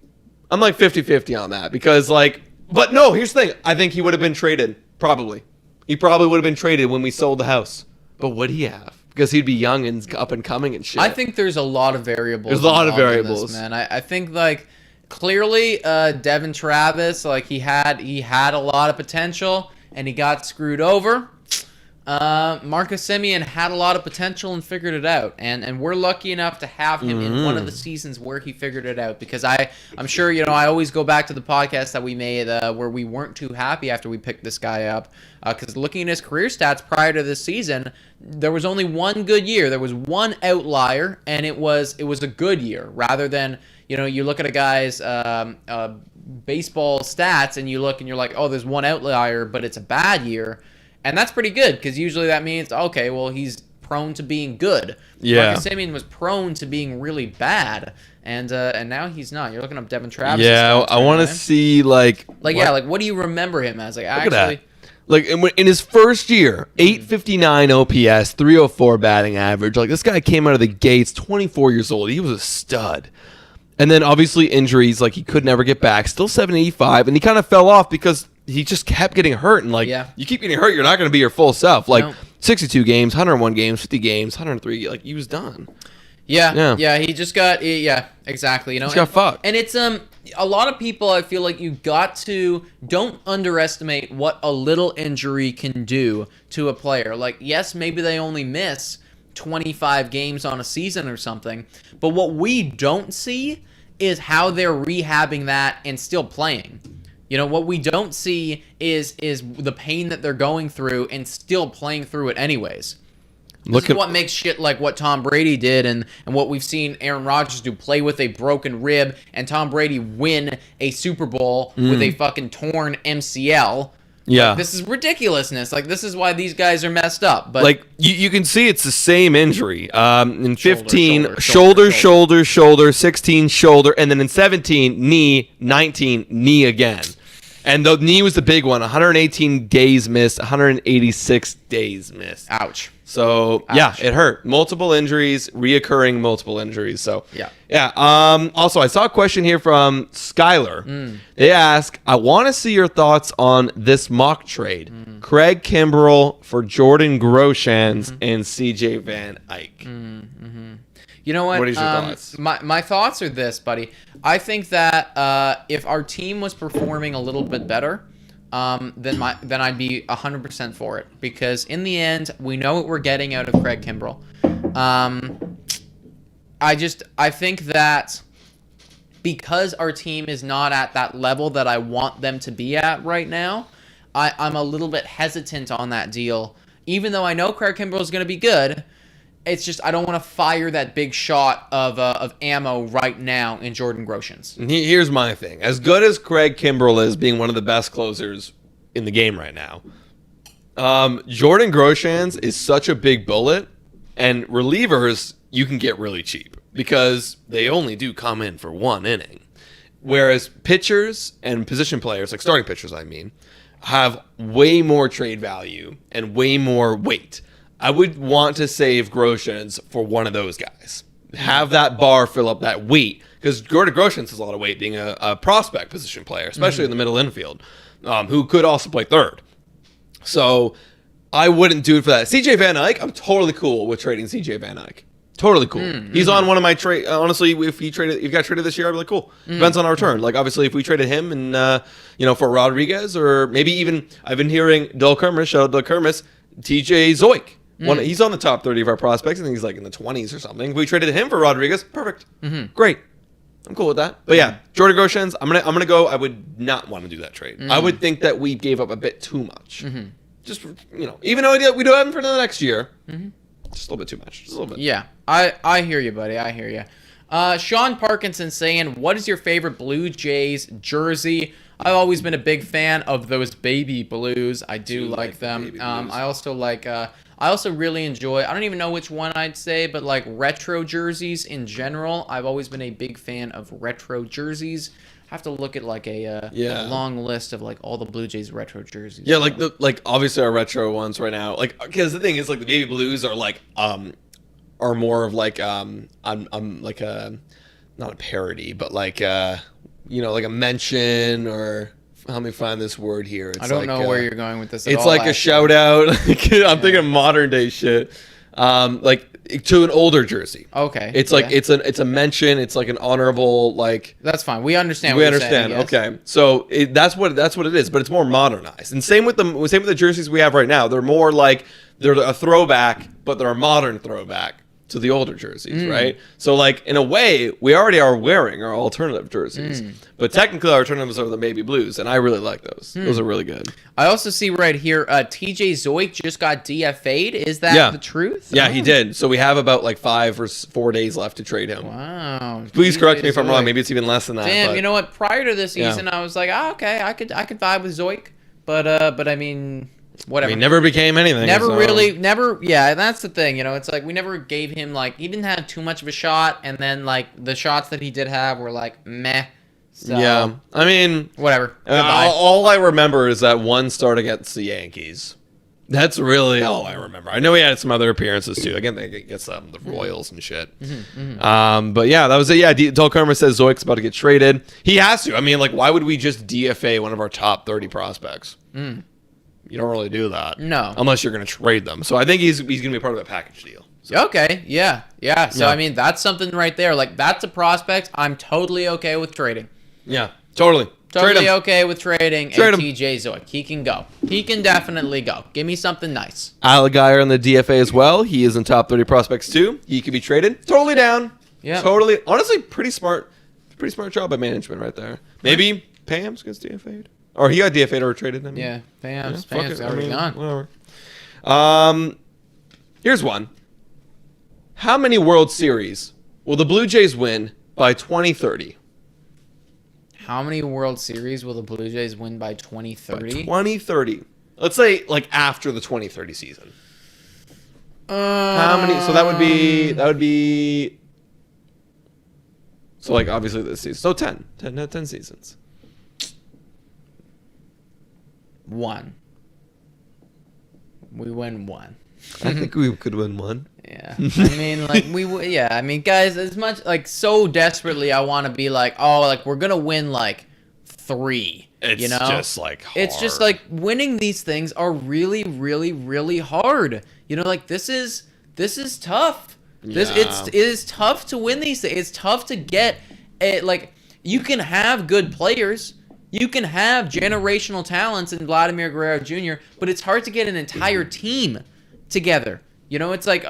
I'm like 50-50 on that because like, but no, here's the thing. I think he would have been traded. Probably. He probably would have been traded when we sold the house. But would he have? Because he'd be young and up and coming and shit. I think there's a lot of variables. There's a lot of variables, this, man. I think like clearly Devin Travis, like he had a lot of potential and he got screwed over. Marcus Semien had a lot of potential and figured it out, and we're lucky enough to have him in one of the seasons where he figured it out. Because I'm sure I always go back to the podcast that we made where we weren't too happy after we picked this guy up. Because looking at his career stats prior to this season, there was only one good year. There was one outlier, and it was a good year. Rather than you look at a guy's baseball stats and you look and you're like, oh, there's one outlier, but it's a bad year. And that's pretty good because usually that means, okay, well, he's prone to being good. Yeah. Marcus Semien was prone to being really bad, and now he's not. You're looking up Devin Travis. Yeah, I want to see like what do you remember him as? Like actually, like in his first year, 859 OPS, 304 batting average. Like this guy came out of the gates, 24 years old. He was a stud. And then obviously injuries, like he could never get back. Still 785, and he kind of fell off because he just kept getting hurt. And like you keep getting hurt, you're not going to be your full self. Like 62 games, 101 games, 50 games, 103. Like he was done. Yeah. He just got exactly. He got fucked. And it's a lot of people. I feel like don't underestimate what a little injury can do to a player. Like yes, maybe they only miss 25 games on a season or something, but what we don't see is how they're rehabbing that and still playing. What we don't see is the pain that they're going through and still playing through it anyways. This is what makes shit like what Tom Brady did and what we've seen Aaron Rodgers do, play with a broken rib, and Tom Brady win a Super Bowl with a fucking torn MCL. Yeah. Like, this is ridiculousness. Like, this is why these guys are messed up. But like, you can see it's the same injury. In 15, shoulder. shoulder, 16, shoulder, and then in 17, knee, 19, knee again. And the knee was the big one. 118 days missed, 186 days missed. Ouch. So, yeah, it hurt. Multiple injuries, reoccurring multiple injuries. So, yeah. Also, I saw a question here from Skylar. They ask, I want to see your thoughts on this mock trade. Craig Kimbrell for Jordan Groshans and CJ Van Eyck. You know what? What is your thoughts? My thoughts are this, buddy. I think that if our team was performing a little bit better, then I'd be 100% for it, because in the end we know what we're getting out of Craig Kimbrell. I think that because our team is not at that level that I want them to be at right now, I'm a little bit hesitant on that deal. Even though I know Craig Kimbrell is going to be good, it's just I don't want to fire that big shot of ammo right now in Jordan Groshans. Here's my thing. As good as Craig Kimbrell is, being one of the best closers in the game right now, Jordan Groshans is such a big bullet, and relievers you can get really cheap because they only do come in for one inning. Whereas pitchers and position players, like starting pitchers, have way more trade value and way more weight. I would want to save Groshans for one of those guys. have that bar fill up that weight. Because Jordan Groshans has a lot of weight being a prospect position player, especially in the middle infield, who could also play third. So I wouldn't do it for that. CJ Van Eyck, I'm totally cool with trading CJ Van Eyck. Totally cool. He's on one of my trade. Honestly, if he got traded this year, I'd be like, cool. Depends on our return. Like, obviously, if we traded him and for Rodriguez, or maybe even I've been hearing Del Kermis, shout out Del Kermis, TJ Zoick. He's on the top 30 of our prospects. I think he's like in the 20s or something. If we traded him for Rodriguez, perfect. Great. I'm cool with that. But yeah, Jordan Groshans, I'm gonna go. I would not want to do that trade. I would think that we gave up a bit too much. Just even though we do have him for the next year. Just a little bit too much. Just a little bit. Yeah, I hear you, buddy. I hear you. Sean Parkinson saying, what is your favorite Blue Jays jersey? I've always been a big fan of those baby blues. I do like them. I also like. I also really enjoy. I don't even know which one I'd say, but like retro jerseys in general. I've always been a big fan of retro jerseys. I have to look at like a long list of like all the Blue Jays retro jerseys. Yeah, like obviously our retro ones right now. Like, because the thing is, like, the baby blues are like are more of like I'm like a, not a parody, but like like a mention, or help me find this word here. It's I don't know where you're going with this. It's like a shout out. I'm thinking modern day shit. Like to an older jersey. Okay. It's like it's a mention. It's like an honorable, like. That's fine. We understand. We what understand. You're saying, yes. Okay. So that's what it is, but it's more modernized. And same with the jerseys we have right now. They're more like they're a throwback, but they're a modern throwback to the older jerseys, right? So, like, in a way, we already are wearing our alternative jerseys. But technically, our alternatives are the baby blues, and I really like those. Those are really good. I also see right here, TJ Zoick just got DFA'd. Is that the truth? Yeah, he did. So we have about, like, 5 or 4 days left to trade him. Wow. Please correct me if I'm wrong. Maybe it's even less than that. Damn, you know what? Prior to this season, I was like, okay, I could vibe with Zoick. But I mean... whatever. He never became anything. Yeah, that's the thing. It's like we never gave him, like, he didn't have too much of a shot, and then, like, the shots that he did have were, like, meh. So, yeah. I mean, whatever. All I remember is that one start against the Yankees. That's really all I remember. I know he had some other appearances, too. Again, they get some the Royals and shit. But, yeah, that was it. Yeah, Del Karma says Zoick's about to get traded. He has to. I mean, like, why would we just DFA one of our top 30 prospects? You don't really do that. No. Unless you're going to trade them. So I think he's going to be part of that package deal. So. Okay, yeah. So, I mean, that's something right there. Like, that's a prospect I'm totally okay with trading. Yeah, totally. Totally okay with trading Trade him. TJ Zoick. He can go. He can definitely go. Give me something nice. Alligator on the DFA as well. He is in top 30 prospects too. He could be traded. Totally down. Yeah. Totally. Honestly, pretty smart job by management right there. Maybe Pam's gets DFA'd. Or he got DFA'd or traded. I mean. Yeah, Pam's already gone. Whatever. Here's one. How many World Series will the Blue Jays win by 2030? How many World Series will the Blue Jays win by 2030? By 2030. Let's say, like, after the 2030 season. How many? So that would be. So, like, obviously this season. So 10 seasons. 1. We win 1. I think we could win 1. Yeah. I mean, like, I mean, guys, as much, like, so desperately I want to be like, oh, like, we're going to win, like, 3. It's just, like, hard. It's just, like, winning these things are really, really, really hard. Like, this is tough. Yeah. It is tough to win these things. It's tough to get, like, you can have good players. You can have generational talents in Vladimir Guerrero Jr., but it's hard to get an entire team together. It's like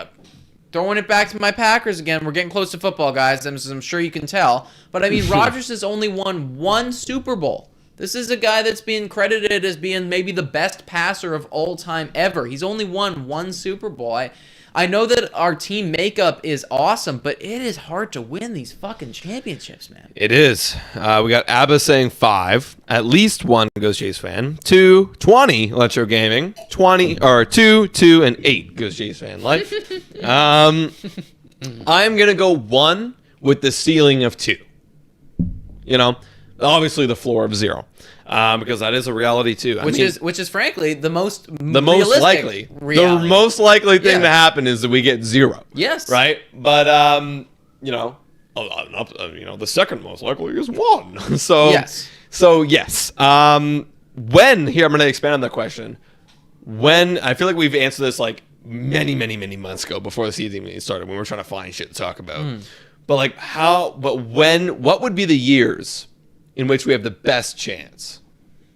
throwing it back to my Packers again. We're getting close to football, guys. I'm sure you can tell. But, I mean, Rodgers has only won 1 Super Bowl. This is a guy that's being credited as being maybe the best passer of all time ever. He's only won 1 Super Bowl. I know that our team makeup is awesome, but it is hard to win these fucking championships, man. It is. We got Abba saying 5. At least 1 Goes Jays fan. 2, 20 Electro Gaming. 20 or 2, 2, and 8 Goes Jays fan. Life. I'm gonna go 1 with the ceiling of 2. Obviously the floor of 0. Because that is a reality too. Which is frankly the most likely. Reality. The most likely thing to happen is that we get 0. Yes. Right? But the second most likely is 1. So Yes. So yes. When here I'm going to expand on that question. When I feel like we've answered this like many months ago before the season even started when we were trying to find shit to talk about. But what would be the years in which we have the best chance?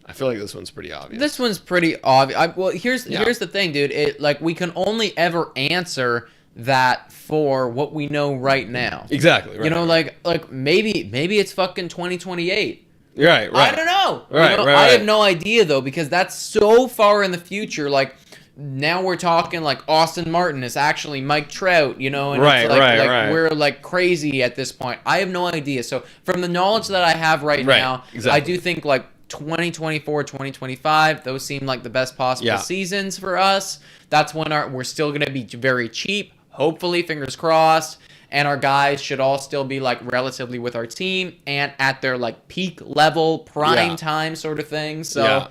I feel like this one's pretty obvious. This one's pretty obvious. Well, here's the thing, dude. We can only ever answer that for what we know right now. Exactly. Right. Like maybe it's fucking 2028. Right. I don't know. Right. I have no idea though, because that's so far in the future. Like now we're talking like Austin Martin is actually Mike Trout, and it's we're like crazy at this point. I have no idea. So from the knowledge that I have right now, exactly. I do think like 2024, 2025, those seem like the best possible seasons for us. That's when we're still going to be very cheap. Hopefully, fingers crossed. And our guys should all still be like relatively with our team and at their like peak level, prime time sort of thing. So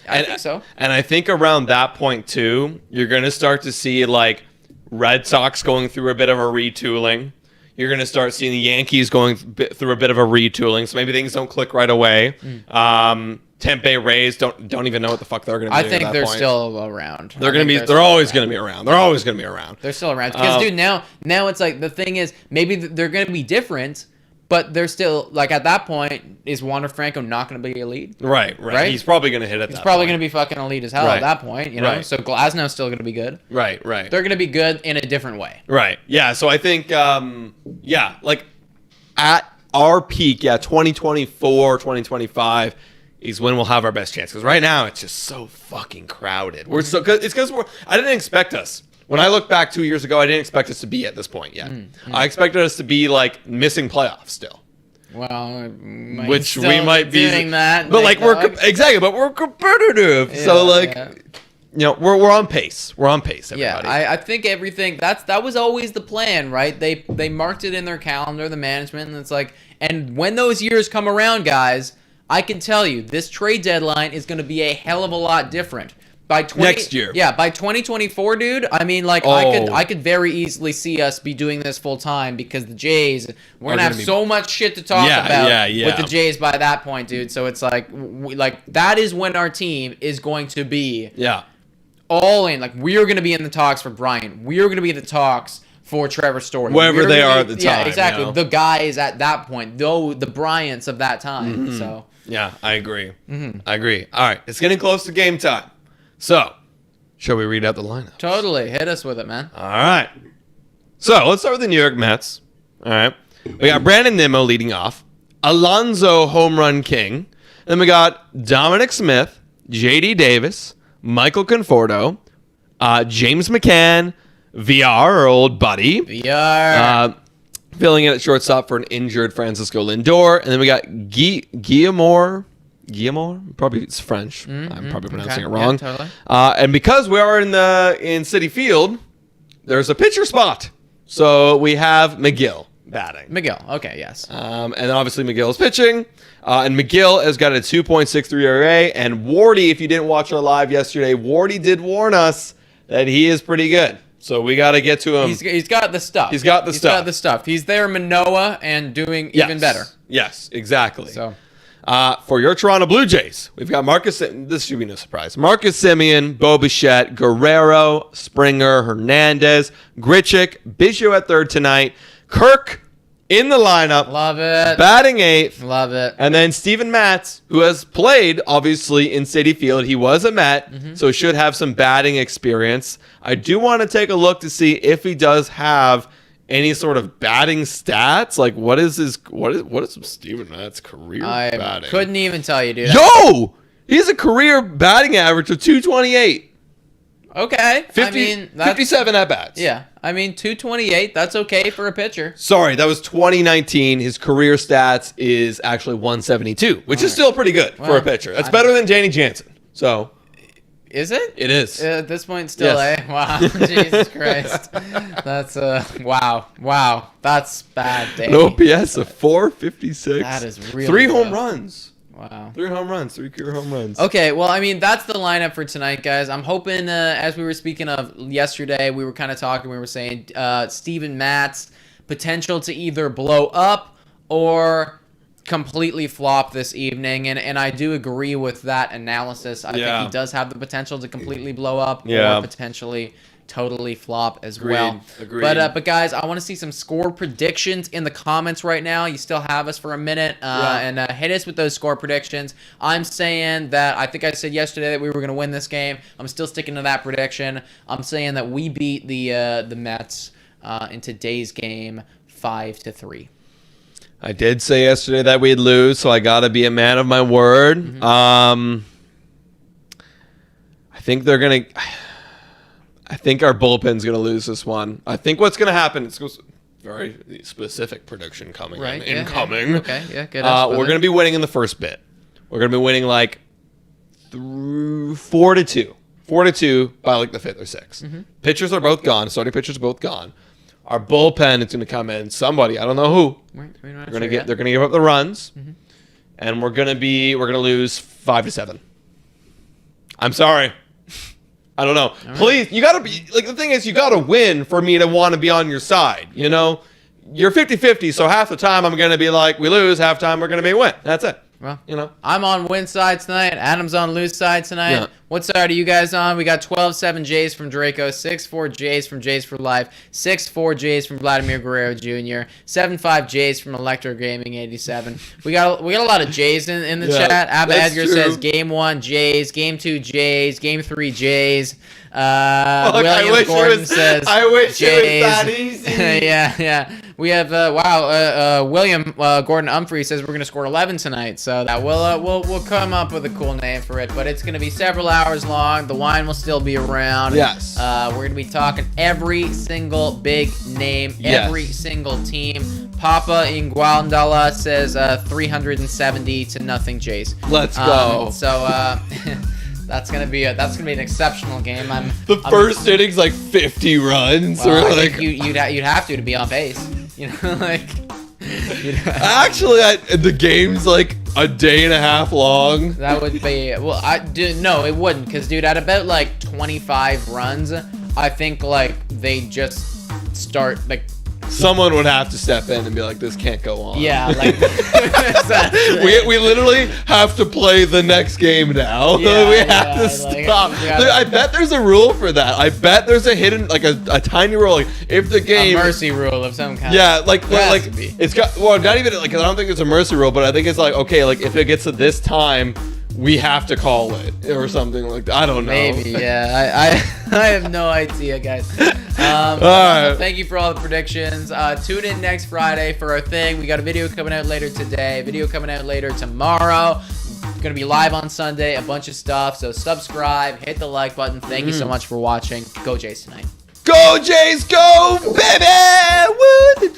I think so. And I think around that point too, you're going to start to see like Red Sox going through a bit of a retooling. You're going to start seeing the Yankees going through a bit of a retooling. So maybe things don't click right away. Tampa Bay Rays don't even know what the fuck they're going to do. I think they're still around. They're always going to be around. They're always going to be around. They're still around. Because, dude, now it's like the thing is maybe they're going to be different, but they're still, like, at that point, is Wander Franco not going to be elite? Right. He's probably going to hit at that point. He's probably going to be fucking elite as hell at that point, Right. So Glasnow's still going to be good. Right. They're going to be good in a different way. Right. Yeah, so I think, like, at our peak, 2024, 2025 is when we'll have our best chance. Because right now, it's just so fucking crowded. It's because I didn't expect us. When I look back 2 years ago, I didn't expect us to be at this point yet. I expected us to be like missing playoffs still. Well, which we might be doing that, but like we're competitive. So we're on pace. We're on pace. Everybody. Yeah, I think everything that was always the plan, right? They marked it in their calendar, the management, and it's like, and when those years come around, guys, I can tell you this trade deadline is going to be a hell of a lot different. Next year. Yeah, by 2024, dude, I mean, like, I could very easily see us be doing this full time because the Jays, we're going to have so much shit to talk about with the Jays by that point, dude. So it's like, that is when our team is going to be all in. Like, we are going to be in the talks for Bryant. We are going to be in the talks for Trevor Story. Wherever they are at the time. Yeah, exactly. The guys at that point, though, the Bryants of that time. So. Yeah, I agree. I agree. All right, it's getting close to game time. So, shall we read out the lineup? Totally. Hit us with it, man. All right. So, let's start with the New York Mets. All right. We got Brandon Nimmo leading off. Alonso Home Run King. Then we got Dominic Smith, J.D. Davis, Michael Conforto, James McCann, VR, our old buddy. VR. Filling in at shortstop for an injured Francisco Lindor. And then we got Guillermo, probably it's French. I'm probably pronouncing it wrong. Yeah, totally. And because we are in Citi Field, there's a pitcher spot. So we have McGill batting. McGill. Okay, yes. And then obviously McGill is pitching. And McGill has got a 2.63 ERA. And Wardy, if you didn't watch our live yesterday, Wardy did warn us that he is pretty good. So we got to get to him. He's got the stuff. He's got the stuff. He's there Manoa and doing even better. Yes, exactly. So. For your Toronto Blue Jays, we've got this should be no surprise. Marcus Semien, Bo Bichette, Guerrero, Springer, Hernandez, Grichuk, Biggio at third tonight, Kirk in the lineup. Love it. Batting eighth. Love it. And then Steven Matz, who has played, obviously, in Citi Field. He was a Met, so should have some batting experience. I do want to take a look to see if he does have any sort of batting stats. Like, what is Steven Matt's career batting? I couldn't even tell you, dude. Yo! He has a career batting average of 228. Okay. 57 at-bats. Yeah. I mean, 228, that's okay for a pitcher. Sorry, that was 2019. His career stats is actually 172, which is still pretty good for a pitcher. That's better than Danny Jansen. So... Is it? It is. At this point, still, yes. Wow. Jesus Christ. That's, wow. That's bad, Danny. An OPS of 456. That is really 3 home runs. Wow. 3 home runs. 3 career home runs. Okay, well, I mean, that's the lineup for tonight, guys. I'm hoping, as we were speaking of yesterday, we were kind of talking, we were saying Steven Matz, potential to either blow up or completely flop this evening, and I do agree with that analysis. I think he does have the potential to completely blow up or potentially totally flop as well. Agreed. But guys, I want to see some score predictions in the comments right now. You still have us for a minute, and hit us with those score predictions. I'm saying that I think I said yesterday that we were going to win this game. I'm still sticking to that prediction. I'm saying that we beat the Mets in today's game 5-3. I did say yesterday that we'd lose, so I got to be a man of my word. Mm-hmm. I think they're going to... I think our bullpen's going to lose this one. I think what's going to happen, it's very specific prediction coming incoming. Yeah. Okay, yeah, good. We're going to be winning in the first bit. We're going to be winning like 4-2. 4-2 by like the 5th or 6th. Mm-hmm. Pitchers are both gone. Starting pitchers are both gone. Our bullpen is going to come in. Somebody, I don't know who. They're going to give up the runs, and we're going to lose 5-7. I'm sorry. I don't know. All Please, right. You got to be, like, the thing is, you got to win for me to want to be on your side, you know? You're 50-50, so half the time I'm going to be like, we lose, half time we're going to be win. That's it. Well, you know, I'm on win side tonight. Adam's on lose side tonight. Yeah. What side are you guys on? We got 12-7 Jays from Draco, 6-4 Jays from Jays for Life, 6-4 Jays from Vladimir Guerrero Jr., 7-5 Jays from Electro Gaming 87. We got a lot of Jays in the chat. Abba Edgar says Game 1 Jays, Game 2 Jays, Game 3 Jays. William Gordon says I wish Jays. It was that easy. Yeah. We have William Gordon Humphrey says we're gonna score 11 tonight, so that we'll come up with a cool name for it. But it's gonna be several hours long. The wine will still be around. Yes. We're gonna be talking every single big name, every single team. Papa Iguandala says 370-0 Jays. Let's go. That's gonna be an exceptional game. The first inning's like 50 runs. Well, or I like think you'd have to be on base. You know, like. Actually, the game's like a day and a half long. That would be no, it wouldn't, because dude, at about like 25 runs, I think like they just start like. Someone would have to step in and be like, this can't go on. Yeah, like we literally have to play the next game now. Yeah, we have to stop. I bet there's a rule for that. I bet there's a hidden, like a tiny rule. Like if the game, a mercy rule of some kind. Yeah, like it's got, well, not even like, I don't think it's a mercy rule, but I think it's like, okay, like if it gets to this time, we have to call it or something like that. I don't know. Maybe, yeah. I have no idea, guys. All right. Thank you for all the predictions. Tune in next Friday for our thing. We got a video coming out later today. Video coming out later tomorrow. Gonna be live on Sunday. A bunch of stuff. So subscribe. Hit the like button. Thank you so much for watching. Go Jays tonight. Go Jays, go, baby! Woo!